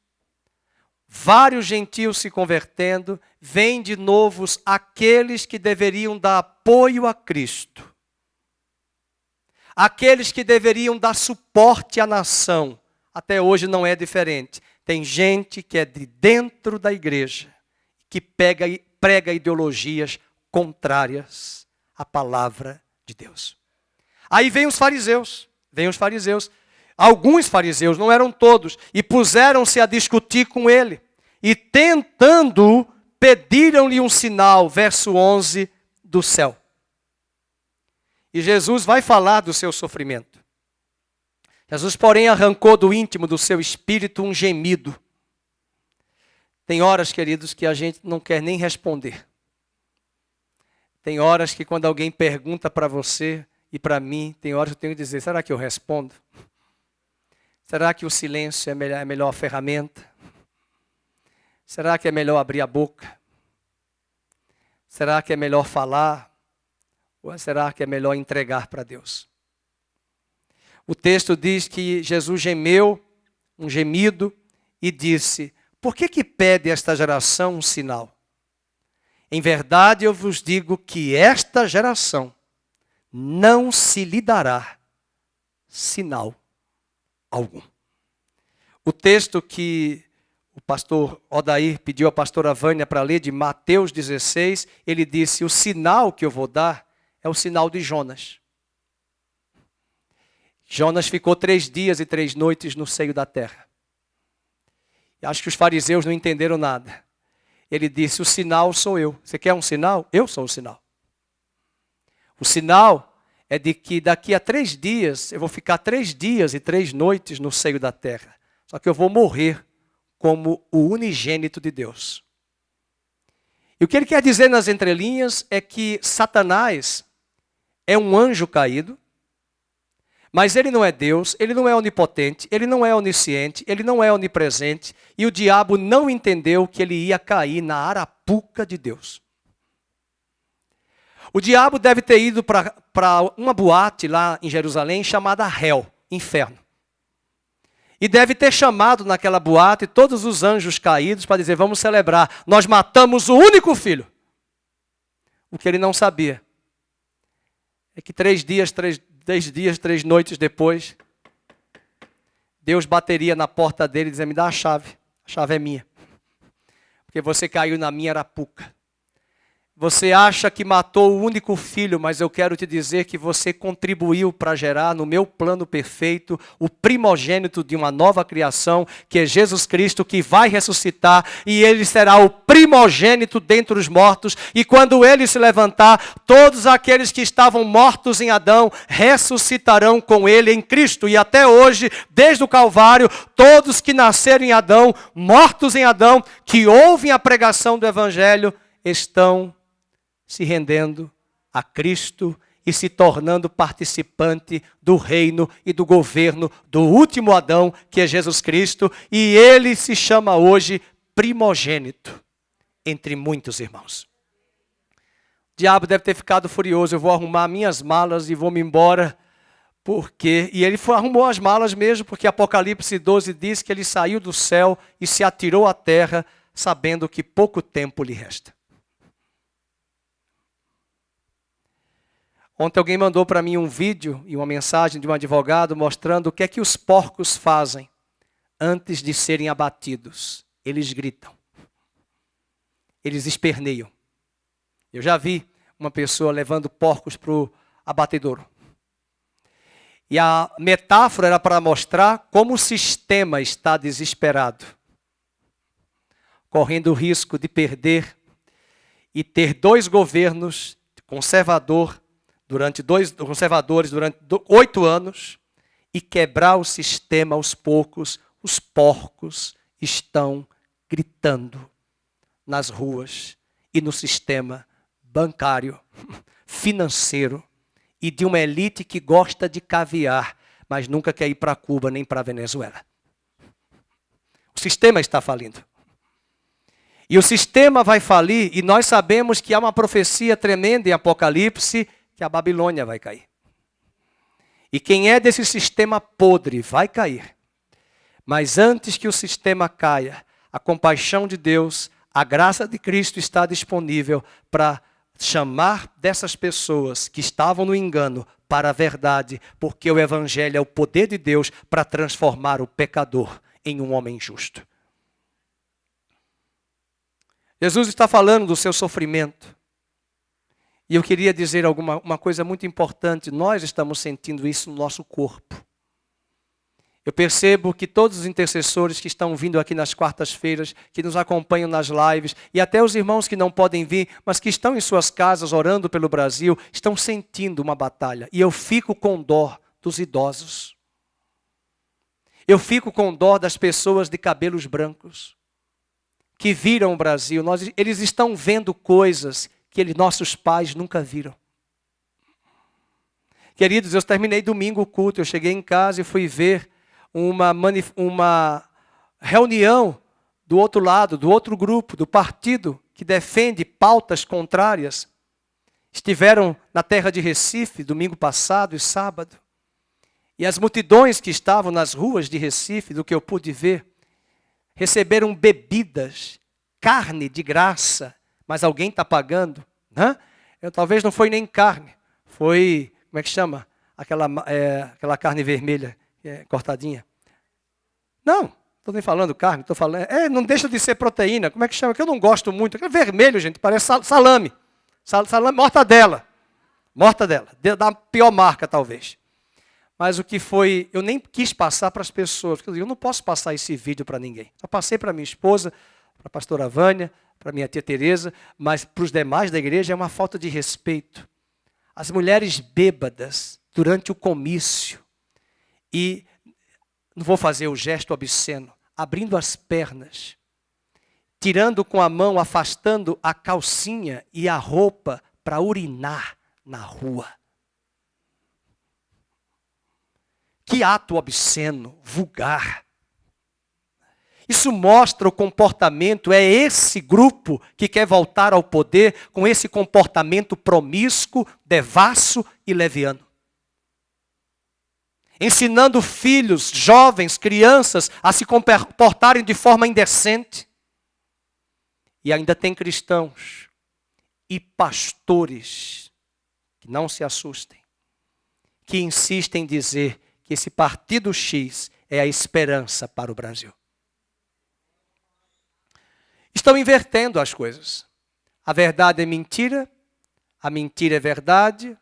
vários gentios se convertendo, vêm de novo aqueles que deveriam dar apoio a Cristo. Aqueles que deveriam dar suporte à nação, até hoje não é diferente. Tem gente que é de dentro da igreja, que prega ideologias contrárias à palavra de Deus. Aí vem os fariseus, alguns fariseus, não eram todos, e puseram-se a discutir com ele. E tentando, pediram-lhe um sinal, verso 11, do céu. E Jesus vai falar do seu sofrimento. Jesus, porém, arrancou do íntimo do seu espírito um gemido. Tem horas, queridos, que a gente não quer nem responder. Tem horas que quando alguém pergunta para você e para mim, tem horas que eu tenho que dizer, será que eu respondo? Será que o silêncio é a melhor ferramenta? Será que é melhor abrir a boca? Será que é melhor falar? Ou será que é melhor entregar para Deus? O texto diz que Jesus gemeu, um gemido, e disse, por que pede esta geração um sinal? Em verdade eu vos digo que esta geração não se lhe dará sinal algum. O texto que o pastor Odair pediu à pastora Vânia para ler, de Mateus 16, ele disse, o sinal que eu vou dar é o sinal de Jonas. Jonas ficou 3 dias e 3 noites no seio da terra. E acho que os fariseus não entenderam nada. Ele disse, o sinal sou eu. Você quer um sinal? Eu sou o sinal. O sinal é de que daqui a 3 dias, eu vou ficar 3 dias e 3 noites no seio da terra. Só que eu vou morrer como o unigênito de Deus. E o que ele quer dizer nas entrelinhas é que Satanás é um anjo caído, mas ele não é Deus, ele não é onipotente, ele não é onisciente, ele não é onipresente, e o diabo não entendeu que ele ia cair na arapuca de Deus. O diabo deve ter ido para uma boate lá em Jerusalém chamada Hell, inferno. E deve ter chamado naquela boate todos os anjos caídos para dizer, vamos celebrar, nós matamos o único filho. O que ele não sabia é que 3 dias, 3 noites depois, Deus bateria na porta dele e dizia, me dá a chave é minha. Porque você caiu na minha arapuca. Você acha que matou o único filho, mas eu quero te dizer que você contribuiu para gerar no meu plano perfeito o primogênito de uma nova criação, que é Jesus Cristo, que vai ressuscitar, e ele será o primogênito dentre os mortos, e quando ele se levantar, todos aqueles que estavam mortos em Adão ressuscitarão com ele em Cristo. E até hoje, desde o Calvário, todos que nasceram em Adão, mortos em Adão, que ouvem a pregação do Evangelho, estão se rendendo a Cristo e se tornando participante do reino e do governo do último Adão, que é Jesus Cristo, e ele se chama hoje primogênito entre muitos irmãos. O diabo deve ter ficado furioso. Eu vou arrumar minhas malas e vou me embora. Porque, e ele arrumou as malas mesmo, porque Apocalipse 12 diz que ele saiu do céu e se atirou à terra, sabendo que pouco tempo lhe resta. Ontem alguém mandou para mim um vídeo e uma mensagem de um advogado mostrando o que é que os porcos fazem antes de serem abatidos. Eles gritam. Eles esperneiam. Eu já vi uma pessoa levando porcos para o abatedouro. E a metáfora era para mostrar como o sistema está desesperado, correndo o risco de perder e ter dois governos conservadores durante 8 anos e quebrar o sistema aos poucos. Os porcos estão gritando nas ruas e no sistema bancário, financeiro e de uma elite que gosta de caviar, mas nunca quer ir para Cuba nem para a Venezuela. O sistema está falindo. E o sistema vai falir, e nós sabemos que há uma profecia tremenda em Apocalipse, que a Babilônia vai cair. E quem é desse sistema podre vai cair. Mas antes que o sistema caia, a compaixão de Deus, a graça de Cristo está disponível para chamar dessas pessoas que estavam no engano para a verdade, porque o Evangelho é o poder de Deus para transformar o pecador em um homem justo. Jesus está falando do seu sofrimento. E eu queria dizer uma coisa muito importante. Nós estamos sentindo isso no nosso corpo. Eu percebo que todos os intercessores que estão vindo aqui nas quartas-feiras, que nos acompanham nas lives, e até os irmãos que não podem vir, mas que estão em suas casas orando pelo Brasil, estão sentindo uma batalha. E eu fico com dó dos idosos. Eu fico com dó das pessoas de cabelos brancos, que viram o Brasil. Eles estão vendo coisas que nossos pais nunca viram. Queridos, eu terminei domingo o culto, eu cheguei em casa e fui ver uma reunião do outro lado, do outro grupo, do partido que defende pautas contrárias. Estiveram na terra de Recife, domingo passado e sábado. E as multidões que estavam nas ruas de Recife, do que eu pude ver, receberam bebidas, carne de graça, mas alguém está pagando. Talvez não foi nem carne, foi, como é que chama? Aquela carne vermelha, cortadinha. Não, estou nem falando carne, estou falando... não deixa de ser proteína, como é que chama? Que eu não gosto muito. É vermelho, gente, parece salame. Salame, mortadela. Mortadela, da pior marca, talvez. Mas o que foi... Eu nem quis passar para as pessoas, porque eu não posso passar esse vídeo para ninguém. Só passei para minha esposa, para a pastora Vânia, para minha tia Tereza, mas para os demais da igreja é uma falta de respeito. As mulheres bêbadas durante o comício e, não vou fazer o gesto obsceno, abrindo as pernas, tirando com a mão, afastando a calcinha e a roupa para urinar na rua. Que ato obsceno, vulgar. Isso mostra o comportamento, é esse grupo que quer voltar ao poder com esse comportamento promíscuo, devasso e leviano. Ensinando filhos, jovens, crianças a se comportarem de forma indecente. E ainda tem cristãos e pastores, que não se assustem, que insistem em dizer que esse partido X é a esperança para o Brasil. Estão invertendo as coisas. A verdade é mentira, a mentira é verdade,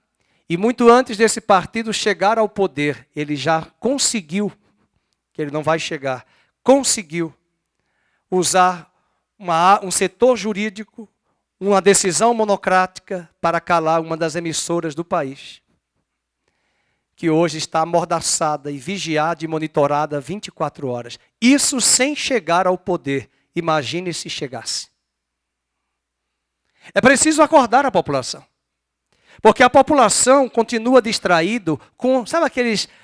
e muito antes desse partido chegar ao poder, ele já conseguiu, que ele não vai chegar, conseguiu usar um setor jurídico, uma decisão monocrática para calar uma das emissoras do país, que hoje está amordaçada e vigiada e monitorada 24 horas. Isso sem chegar ao poder. Imagine se chegasse. É preciso acordar a população. Porque a população continua distraído com, sabe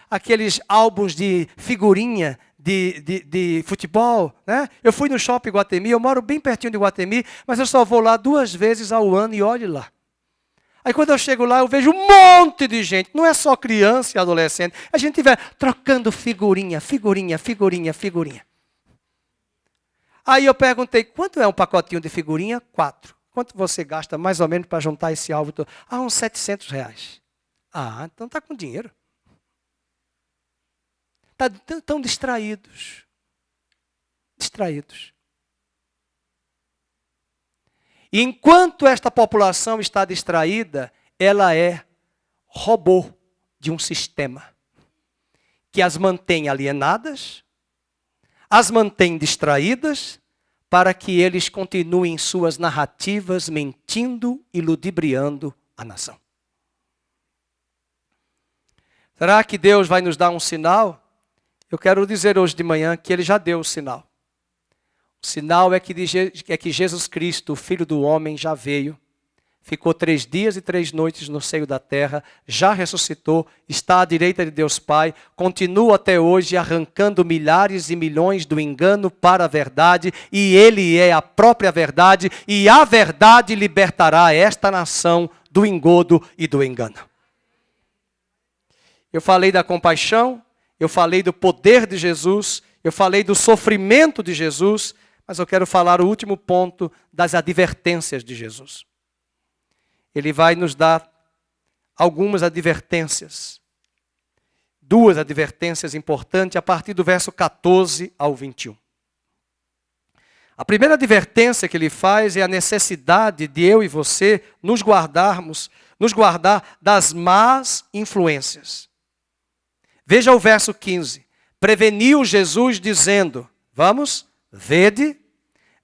aqueles álbuns de figurinha de futebol, né? Eu fui no Shopping Iguatemi, eu moro bem pertinho de Iguatemi, mas eu só vou lá 2 vezes ao ano e olhe lá. Aí quando eu chego lá, eu vejo um monte de gente, não é só criança e adolescente, a gente vai trocando figurinha. Aí eu perguntei, quanto é um pacotinho de figurinha? 4. Quanto você gasta mais ou menos para juntar esse álbum todo? Uns R$700. Então está com dinheiro. Estão distraídos. E enquanto esta população está distraída, ela é robô de um sistema que as mantém alienadas, as mantém distraídas, para que eles continuem suas narrativas mentindo e ludibriando a nação. Será que Deus vai nos dar um sinal? Eu quero dizer hoje de manhã que Ele já deu o sinal. O sinal é que Jesus Cristo, o Filho do Homem, já veio, ficou 3 dias e 3 noites no seio da terra, já ressuscitou, está à direita de Deus Pai, continua até hoje arrancando milhares e milhões do engano para a verdade, e Ele é a própria verdade, e a verdade libertará esta nação do engodo e do engano. Eu falei da compaixão, eu falei do poder de Jesus, eu falei do sofrimento de Jesus, mas eu quero falar o último ponto das advertências de Jesus. Ele vai nos dar algumas advertências. 2 advertências importantes a partir do verso 14 ao 21. A primeira advertência que ele faz é a necessidade de eu e você nos guardar das más influências. Veja o verso 15. Preveniu Jesus dizendo, vamos, vede,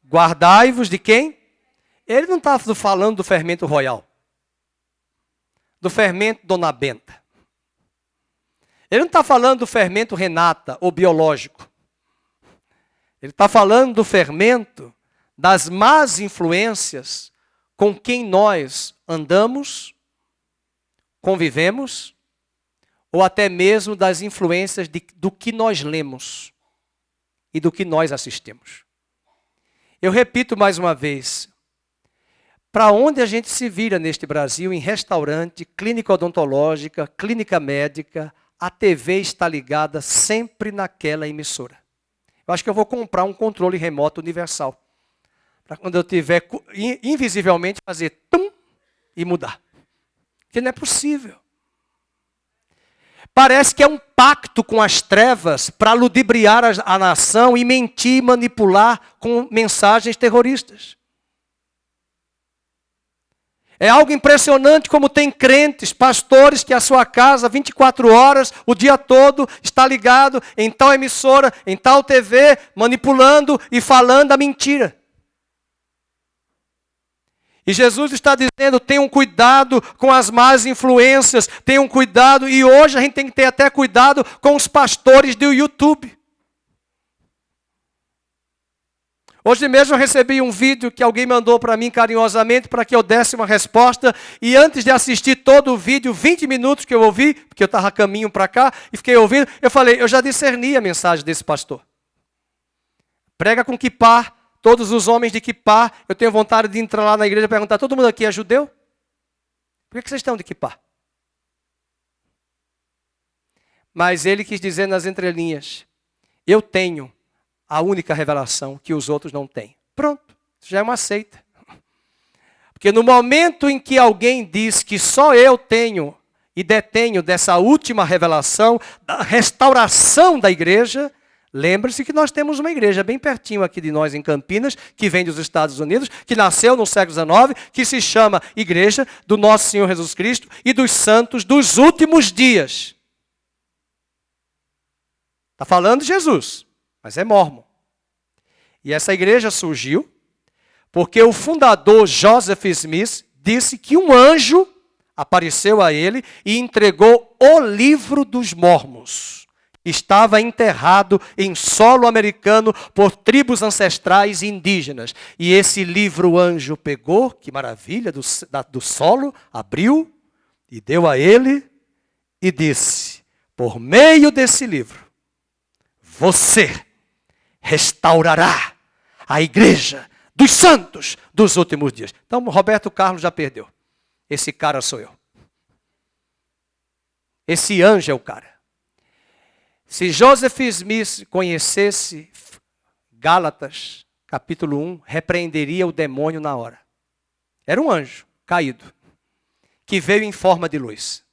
guardai-vos de quem? Ele não está falando do fermento royal, do fermento Dona Benta. Ele não está falando do fermento Renata, ou biológico. Ele está falando do fermento das más influências com quem nós andamos, convivemos, ou até mesmo das influências do que nós lemos e do que nós assistimos. Eu repito mais uma vez, para onde a gente se vira neste Brasil, em restaurante, clínica odontológica, clínica médica, a TV está ligada sempre naquela emissora. Eu acho que eu vou comprar um controle remoto universal, para quando eu tiver, invisivelmente, fazer tum e mudar. Porque não é possível. Parece que é um pacto com as trevas para ludibriar a nação e mentir e manipular com mensagens terroristas. É algo impressionante como tem crentes, pastores, que a sua casa, 24 horas, o dia todo, está ligado em tal emissora, em tal TV, manipulando e falando a mentira. E Jesus está dizendo, tenham cuidado com as más influências, tenham cuidado, e hoje a gente tem que ter até cuidado com os pastores do YouTube. Hoje mesmo eu recebi um vídeo que alguém mandou para mim carinhosamente para que eu desse uma resposta, e antes de assistir todo o vídeo, 20 minutos que eu ouvi, porque eu estava a caminho para cá, e fiquei ouvindo, eu falei, eu já discerni a mensagem desse pastor. Prega com quipá. Todos os homens de quipá, eu tenho vontade de entrar lá na igreja e perguntar, todo mundo aqui é judeu? Por que vocês estão de quipá? Mas ele quis dizer nas entrelinhas, eu tenho a única revelação que os outros não têm. Pronto, já é uma seita. Porque no momento em que alguém diz que só eu tenho e detenho dessa última revelação, da restauração da igreja, lembre-se que nós temos uma igreja bem pertinho aqui de nós, em Campinas, que vem dos Estados Unidos, que nasceu no século XIX, que se chama Igreja do Nosso Senhor Jesus Cristo e dos Santos dos Últimos Dias. Está falando de Jesus, mas é mórmon. E essa igreja surgiu porque o fundador Joseph Smith disse que um anjo apareceu a ele e entregou o livro dos Mórmons. Estava enterrado em solo americano por tribos ancestrais indígenas. E esse livro o anjo pegou, que maravilha, do solo, abriu, E deu a ele e disse: por meio desse livro, você restaurará a igreja dos santos dos últimos dias. Então, Roberto Carlos já perdeu. Esse cara sou eu. Esse anjo é o cara. Se Joseph Smith conhecesse Gálatas, capítulo 1, repreenderia o demônio na hora. Era um anjo caído, que veio em forma de luz.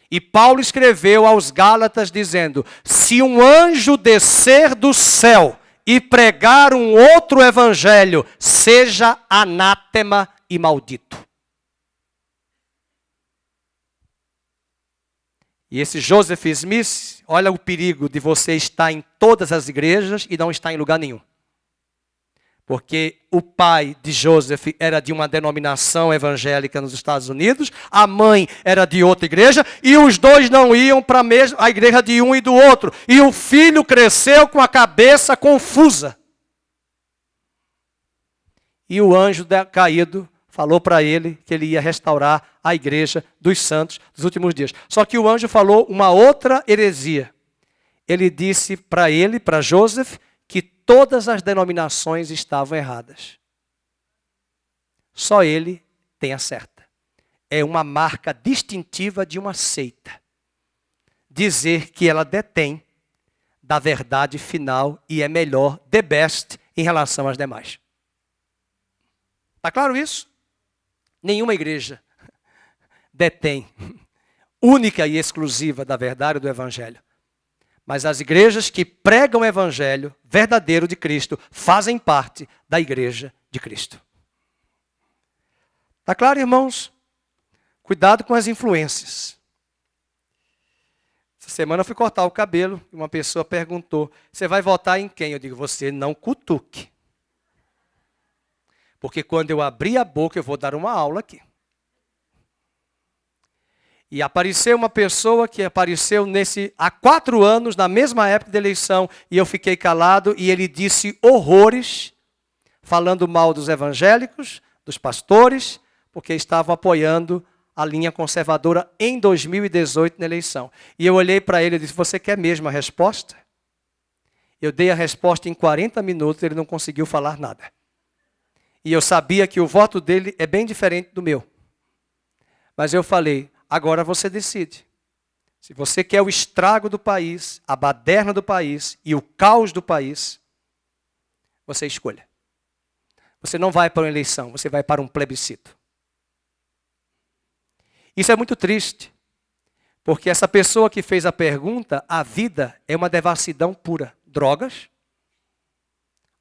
E Paulo escreveu aos Gálatas dizendo: se um anjo descer do céu e pregar um outro evangelho, seja anátema e maldito. E esse Joseph Smith, olha o perigo de você estar em todas as igrejas e não estar em lugar nenhum. Porque o pai de Joseph era de uma denominação evangélica nos Estados Unidos, a mãe era de outra igreja, e os dois não iam para a igreja de um e do outro. E o filho cresceu com a cabeça confusa. E o anjo caído falou para ele que ele ia restaurar a igreja dos santos dos últimos dias. Só que o anjo falou uma outra heresia. Ele disse para ele, para Joseph, que todas as denominações estavam erradas. Só ele tem a certa. É uma marca distintiva de uma seita. Dizer que ela detém da verdade final e é melhor, the best, em relação às demais. Está claro isso? Nenhuma igreja detém única e exclusiva da verdade do evangelho. Mas as igrejas que pregam o evangelho verdadeiro de Cristo fazem parte da igreja de Cristo. Está claro, irmãos? Cuidado com as influências. Essa semana eu fui cortar o cabelo e uma pessoa perguntou: você vai votar em quem? Eu digo: você não cutuque. Porque quando eu abrir a boca eu vou dar uma aula aqui. E apareceu uma pessoa que apareceu há 4 anos, na mesma época da eleição, e eu fiquei calado, e ele disse horrores, falando mal dos evangélicos, dos pastores, porque estavam apoiando a linha conservadora em 2018 na eleição. E eu olhei para ele e disse: você quer mesmo a resposta? Eu dei a resposta em 40 minutos, ele não conseguiu falar nada. E eu sabia que o voto dele é bem diferente do meu. Mas eu falei: agora você decide. Se você quer o estrago do país, a baderna do país e o caos do país, você escolha. Você não vai para uma eleição, você vai para um plebiscito. Isso é muito triste, porque essa pessoa que fez a pergunta, a vida é uma devassidão pura. Drogas,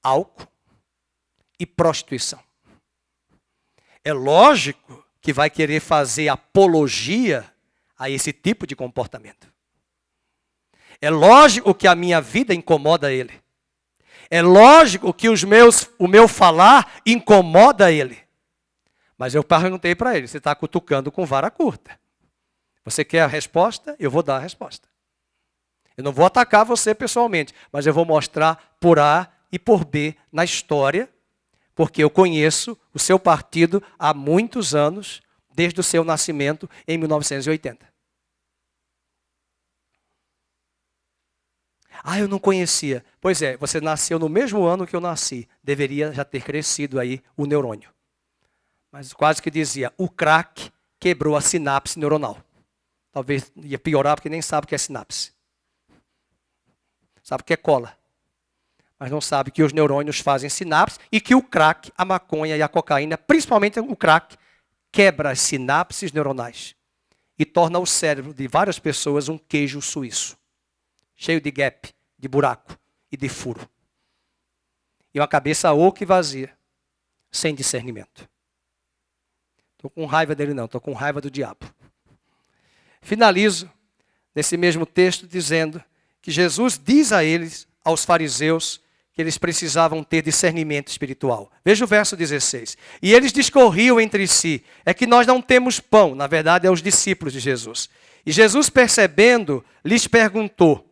álcool e prostituição. É lógico que vai querer fazer apologia a esse tipo de comportamento. É lógico que a minha vida incomoda ele. É lógico que o meu falar incomoda ele. Mas eu perguntei para ele: você está cutucando com vara curta. Você quer a resposta? Eu vou dar a resposta. Eu não vou atacar você pessoalmente, mas eu vou mostrar por A e por B na história, porque eu conheço o seu partido há muitos anos, desde o seu nascimento em 1980. Ah, eu não conhecia. Pois é, você nasceu no mesmo ano que eu nasci. Deveria já ter crescido aí o neurônio. Mas quase que dizia: o crack quebrou a sinapse neuronal. Talvez ia piorar porque nem sabe o que é sinapse. Sabe o que é cola. Mas não sabe que os neurônios fazem sinapse e que o crack, a maconha e a cocaína, principalmente o crack, quebra as sinapses neuronais e torna o cérebro de várias pessoas um queijo suíço, cheio de gap, de buraco e de furo. E uma cabeça oca e vazia, sem discernimento. Estou com raiva dele não, estou com raiva do diabo. Finalizo nesse mesmo texto dizendo que Jesus diz a eles, aos fariseus, que eles precisavam ter discernimento espiritual. Veja o verso 16. E eles discorriam entre si: é que nós não temos pão. Na verdade, é os discípulos de Jesus. E Jesus, percebendo, lhes perguntou: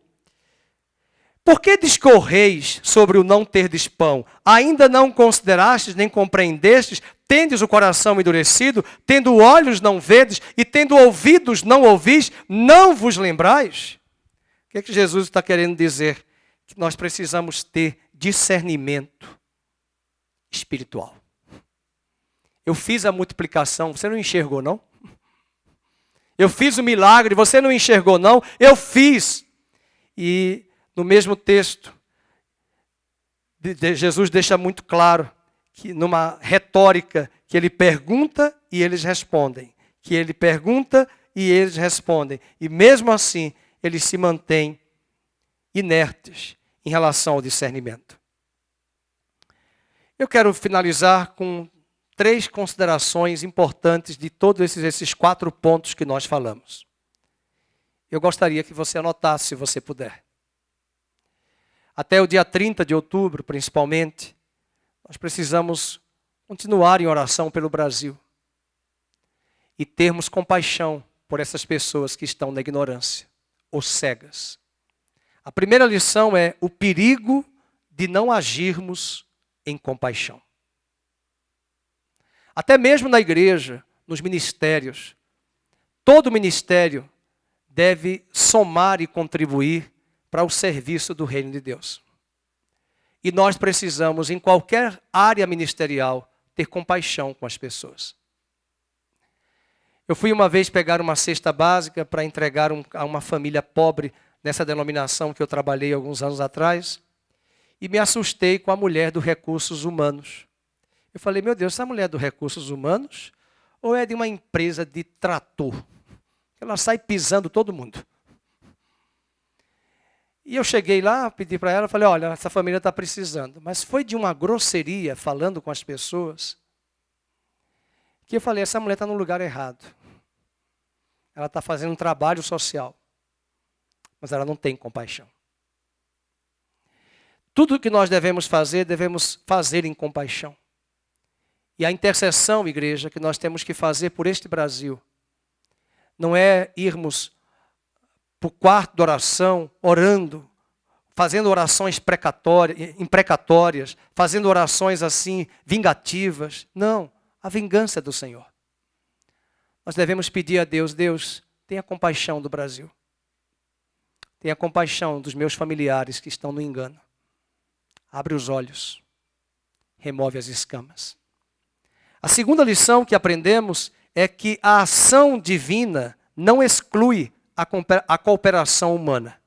Por que discorreis sobre o não terdes pão? Ainda não considerastes, nem compreendestes? Tendes o coração endurecido? Tendo olhos não vedes? E tendo ouvidos não ouvis? Não vos lembrais? O que é que Jesus está querendo dizer? Que nós precisamos ter discernimento espiritual. Eu fiz a multiplicação, você não enxergou, não? Eu fiz o milagre, você não enxergou, não? Eu fiz. E no mesmo texto, Jesus deixa muito claro que numa retórica que ele pergunta e eles respondem. Que ele pergunta e eles respondem. E mesmo assim, eles se mantêm inertes em relação ao discernimento. Eu quero finalizar com 3 considerações importantes de todos esses 4 pontos que nós falamos. Eu gostaria que você anotasse, se você puder. Até o dia 30 de outubro, principalmente, nós precisamos continuar em oração pelo Brasil e termos compaixão por essas pessoas que estão na ignorância ou cegas. A primeira lição é o perigo de não agirmos em compaixão. Até mesmo na igreja, nos ministérios, todo ministério deve somar e contribuir para o serviço do reino de Deus. E nós precisamos, em qualquer área ministerial, ter compaixão com as pessoas. Eu fui uma vez pegar uma cesta básica para entregar a uma família pobre nessa denominação que eu trabalhei alguns anos atrás, e me assustei com a mulher dos recursos humanos. Eu falei, meu Deus, essa mulher dos recursos humanos ou é de uma empresa de trator? Ela sai pisando todo mundo. E eu cheguei lá, pedi para ela, falei, olha, essa família está precisando. Mas foi de uma grosseria, falando com as pessoas, que eu falei, essa mulher está no lugar errado. Ela está fazendo um trabalho social, mas ela não tem compaixão. Tudo o que nós devemos fazer em compaixão. E a intercessão, igreja, que nós temos que fazer por este Brasil, não é irmos para o quarto de oração, orando, fazendo orações imprecatórias, fazendo orações assim, vingativas. Não, a vingança é do Senhor. Nós devemos pedir a Deus, Deus, tenha compaixão do Brasil. Tenha compaixão dos meus familiares que estão no engano. Abre os olhos, remove as escamas. A segunda lição que aprendemos é que a ação divina não exclui a cooperação humana.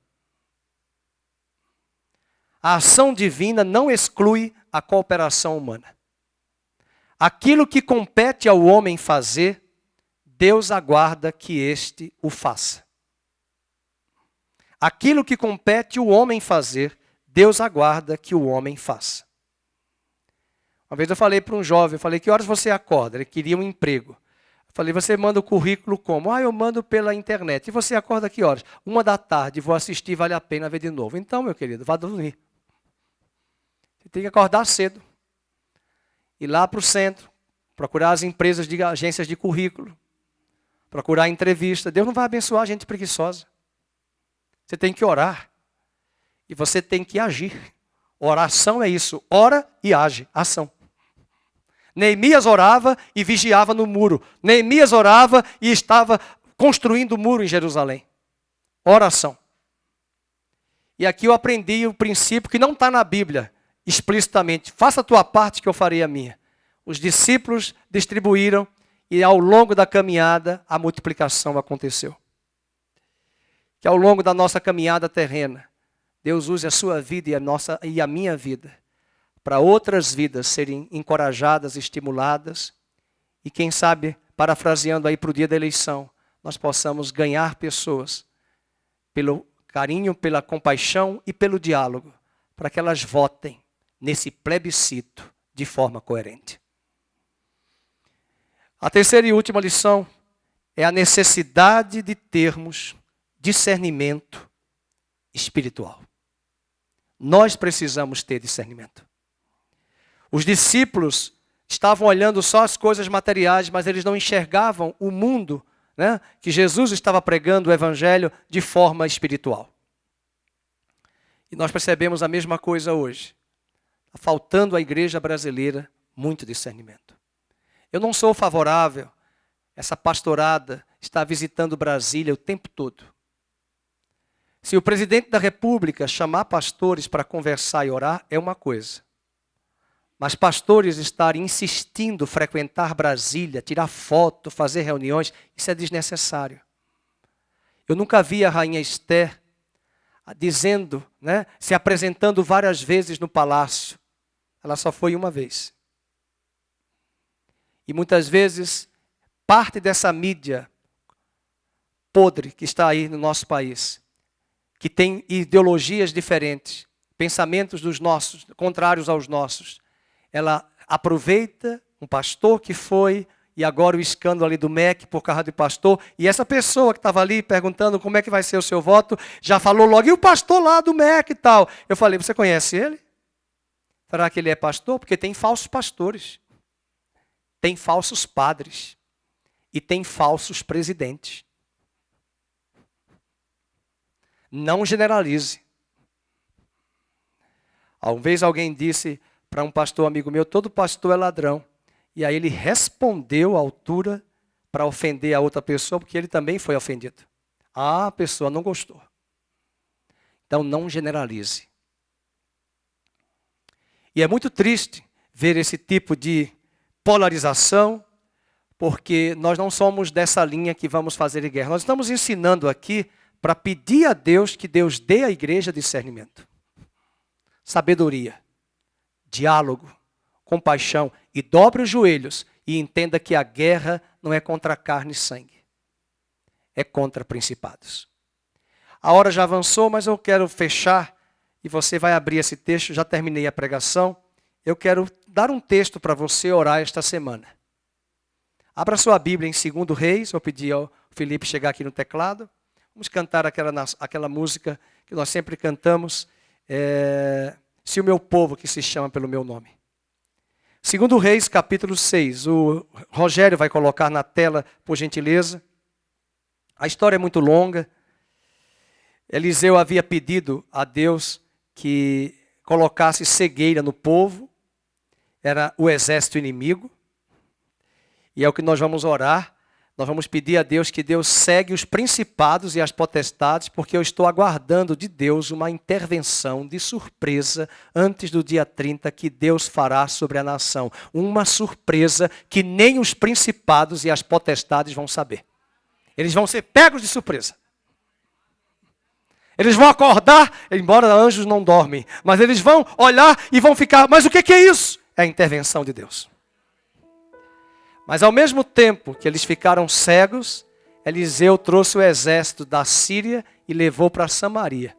A ação divina não exclui a cooperação humana. Aquilo que compete ao homem fazer, Deus aguarda que este o faça. Aquilo que compete o homem fazer, Deus aguarda que o homem faça. Uma vez eu falei para um jovem, eu falei, que horas você acorda? Ele queria um emprego. Eu falei, você manda o currículo como? Eu mando pela internet. E você acorda que horas? 1h, vou assistir, vale a pena ver de novo. Então, meu querido, vá dormir. Você tem que acordar cedo. Ir lá para o centro, procurar as empresas de agências de currículo, procurar entrevista. Deus não vai abençoar a gente preguiçosa. Você tem que orar. E você tem que agir. Oração é isso. Ora e age. Ação. Neemias orava e vigiava no muro. Neemias orava e estava construindo o muro em Jerusalém. Oração. E aqui eu aprendi o princípio que não está na Bíblia explicitamente. Faça a tua parte que eu farei a minha. Os discípulos distribuíram e ao longo da caminhada a multiplicação aconteceu. Que ao longo da nossa caminhada terrena, Deus use a sua vida e a minha vida para outras vidas serem encorajadas, estimuladas e quem sabe, parafraseando aí para o dia da eleição, nós possamos ganhar pessoas pelo carinho, pela compaixão e pelo diálogo, para que elas votem nesse plebiscito de forma coerente. A terceira e última lição é a necessidade de termos discernimento espiritual. Nós precisamos ter discernimento. Os discípulos estavam olhando só as coisas materiais, mas eles não enxergavam o mundo, né, que Jesus estava pregando o evangelho de forma espiritual. E nós percebemos a mesma coisa hoje. Está faltando à igreja brasileira muito discernimento. Eu não sou favorável, essa pastorada está visitando Brasília o tempo todo. Se o presidente da República chamar pastores para conversar e orar, é uma coisa. Mas pastores estarem insistindo, frequentar Brasília, tirar foto, fazer reuniões, isso é desnecessário. Eu nunca vi a rainha Esther dizendo, se apresentando várias vezes no palácio. Ela só foi uma vez. E muitas vezes, parte dessa mídia podre que está aí no nosso país, que tem ideologias diferentes, pensamentos dos nossos, contrários aos nossos, ela aproveita um pastor que foi, e agora o escândalo ali do MEC por causa do pastor, e essa pessoa que estava ali perguntando como é que vai ser o seu voto, já falou logo, e o pastor lá do MEC e tal. Eu falei, você conhece ele? Será que ele é pastor? Porque tem falsos pastores, tem falsos padres, e tem falsos presidentes. Não generalize. Uma vez alguém disse para um pastor amigo meu, todo pastor é ladrão. E aí ele respondeu à altura para ofender a outra pessoa, porque ele também foi ofendido. A pessoa não gostou. Então não generalize. E é muito triste ver esse tipo de polarização, porque nós não somos dessa linha que vamos fazer guerra. Nós estamos ensinando aqui para pedir a Deus que Deus dê à igreja discernimento, sabedoria, diálogo, compaixão, e dobre os joelhos e entenda que a guerra não é contra carne e sangue, é contra principados. A hora já avançou, mas eu quero fechar, e você vai abrir esse texto, já terminei a pregação, eu quero dar um texto para você orar esta semana. Abra sua Bíblia em 2 Reis, eu pedi ao Felipe chegar aqui no teclado, vamos cantar aquela música que nós sempre cantamos, Se o meu povo que se chama pelo meu nome. 2 Reis, capítulo 6. O Rogério vai colocar na tela, por gentileza. A história é muito longa. Eliseu havia pedido a Deus que colocasse cegueira no povo. Era o exército inimigo. E é o que nós vamos orar. Nós vamos pedir a Deus que Deus cegue os principados e as potestades, porque eu estou aguardando de Deus uma intervenção de surpresa antes do dia 30 que Deus fará sobre a nação. Uma surpresa que nem os principados e as potestades vão saber. Eles vão ser pegos de surpresa. Eles vão acordar, embora anjos não dormem, mas eles vão olhar e vão ficar, mas o que é isso? É a intervenção de Deus. Mas ao mesmo tempo que eles ficaram cegos, Eliseu trouxe o exército da Síria e levou para Samaria.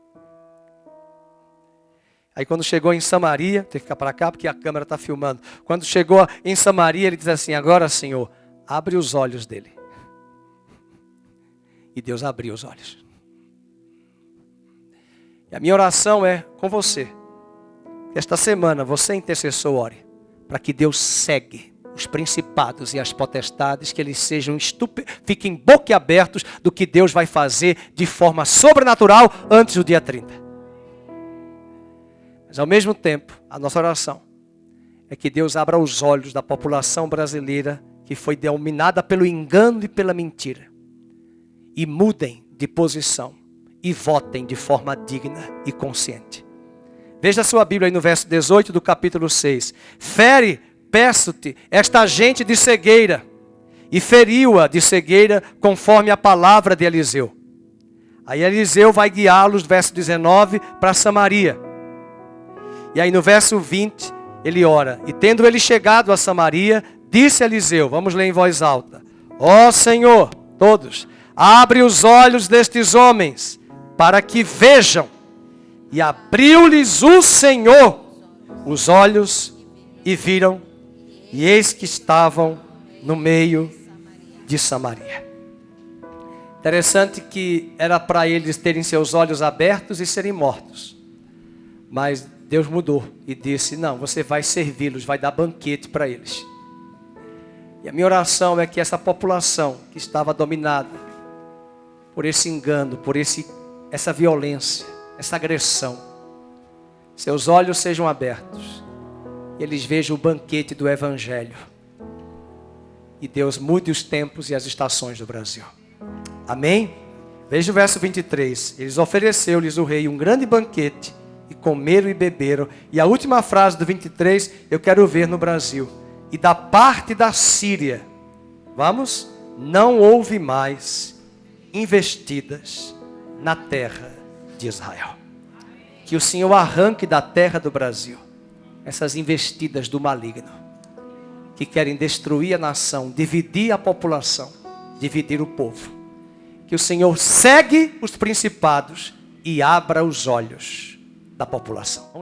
Aí quando chegou em Samaria, tem que ficar para cá porque a câmera está filmando. Quando chegou em Samaria, ele diz assim, agora Senhor, abre os olhos dele. E Deus abriu os olhos. E a minha oração é com você. Esta semana você intercessor ore para que Deus cegue os principados e as potestades, que eles sejam fiquem boquiabertos do que Deus vai fazer de forma sobrenatural antes do dia 30. Mas ao mesmo tempo, a nossa oração é que Deus abra os olhos da população brasileira que foi dominada pelo engano e pela mentira. E mudem de posição e votem de forma digna e consciente. Veja a sua Bíblia aí no verso 18 do capítulo 6. Peço-te esta gente de cegueira, e feriu-a de cegueira conforme a palavra de Eliseu. Aí Eliseu vai guiá-los, verso 19, para Samaria. E aí no verso 20, ele ora. E tendo ele chegado a Samaria, disse Eliseu, vamos ler em voz alta. Ó Senhor, todos, abre os olhos destes homens, para que vejam. E abriu-lhes o Senhor os olhos, e viram. E eis que estavam no meio de Samaria. Interessante que era para eles terem seus olhos abertos e serem mortos. Mas Deus mudou e disse, não, você vai servi-los, vai dar banquete para eles. E a minha oração é que essa população que estava dominada por esse engano, por essa violência, essa agressão, seus olhos sejam abertos, e eles vejam o banquete do Evangelho. E Deus mude os tempos e as estações do Brasil. Amém? Veja o verso 23. Eles ofereceu-lhes o rei um grande banquete, e comeram e beberam. E a última frase do 23, eu quero ver no Brasil. E da parte da Síria, vamos? Não houve mais investidas na terra de Israel. Que o Senhor arranque da terra do Brasil essas investidas do maligno, que querem destruir a nação, dividir a população, dividir o povo. Que o Senhor cegue os principados e abra os olhos da população.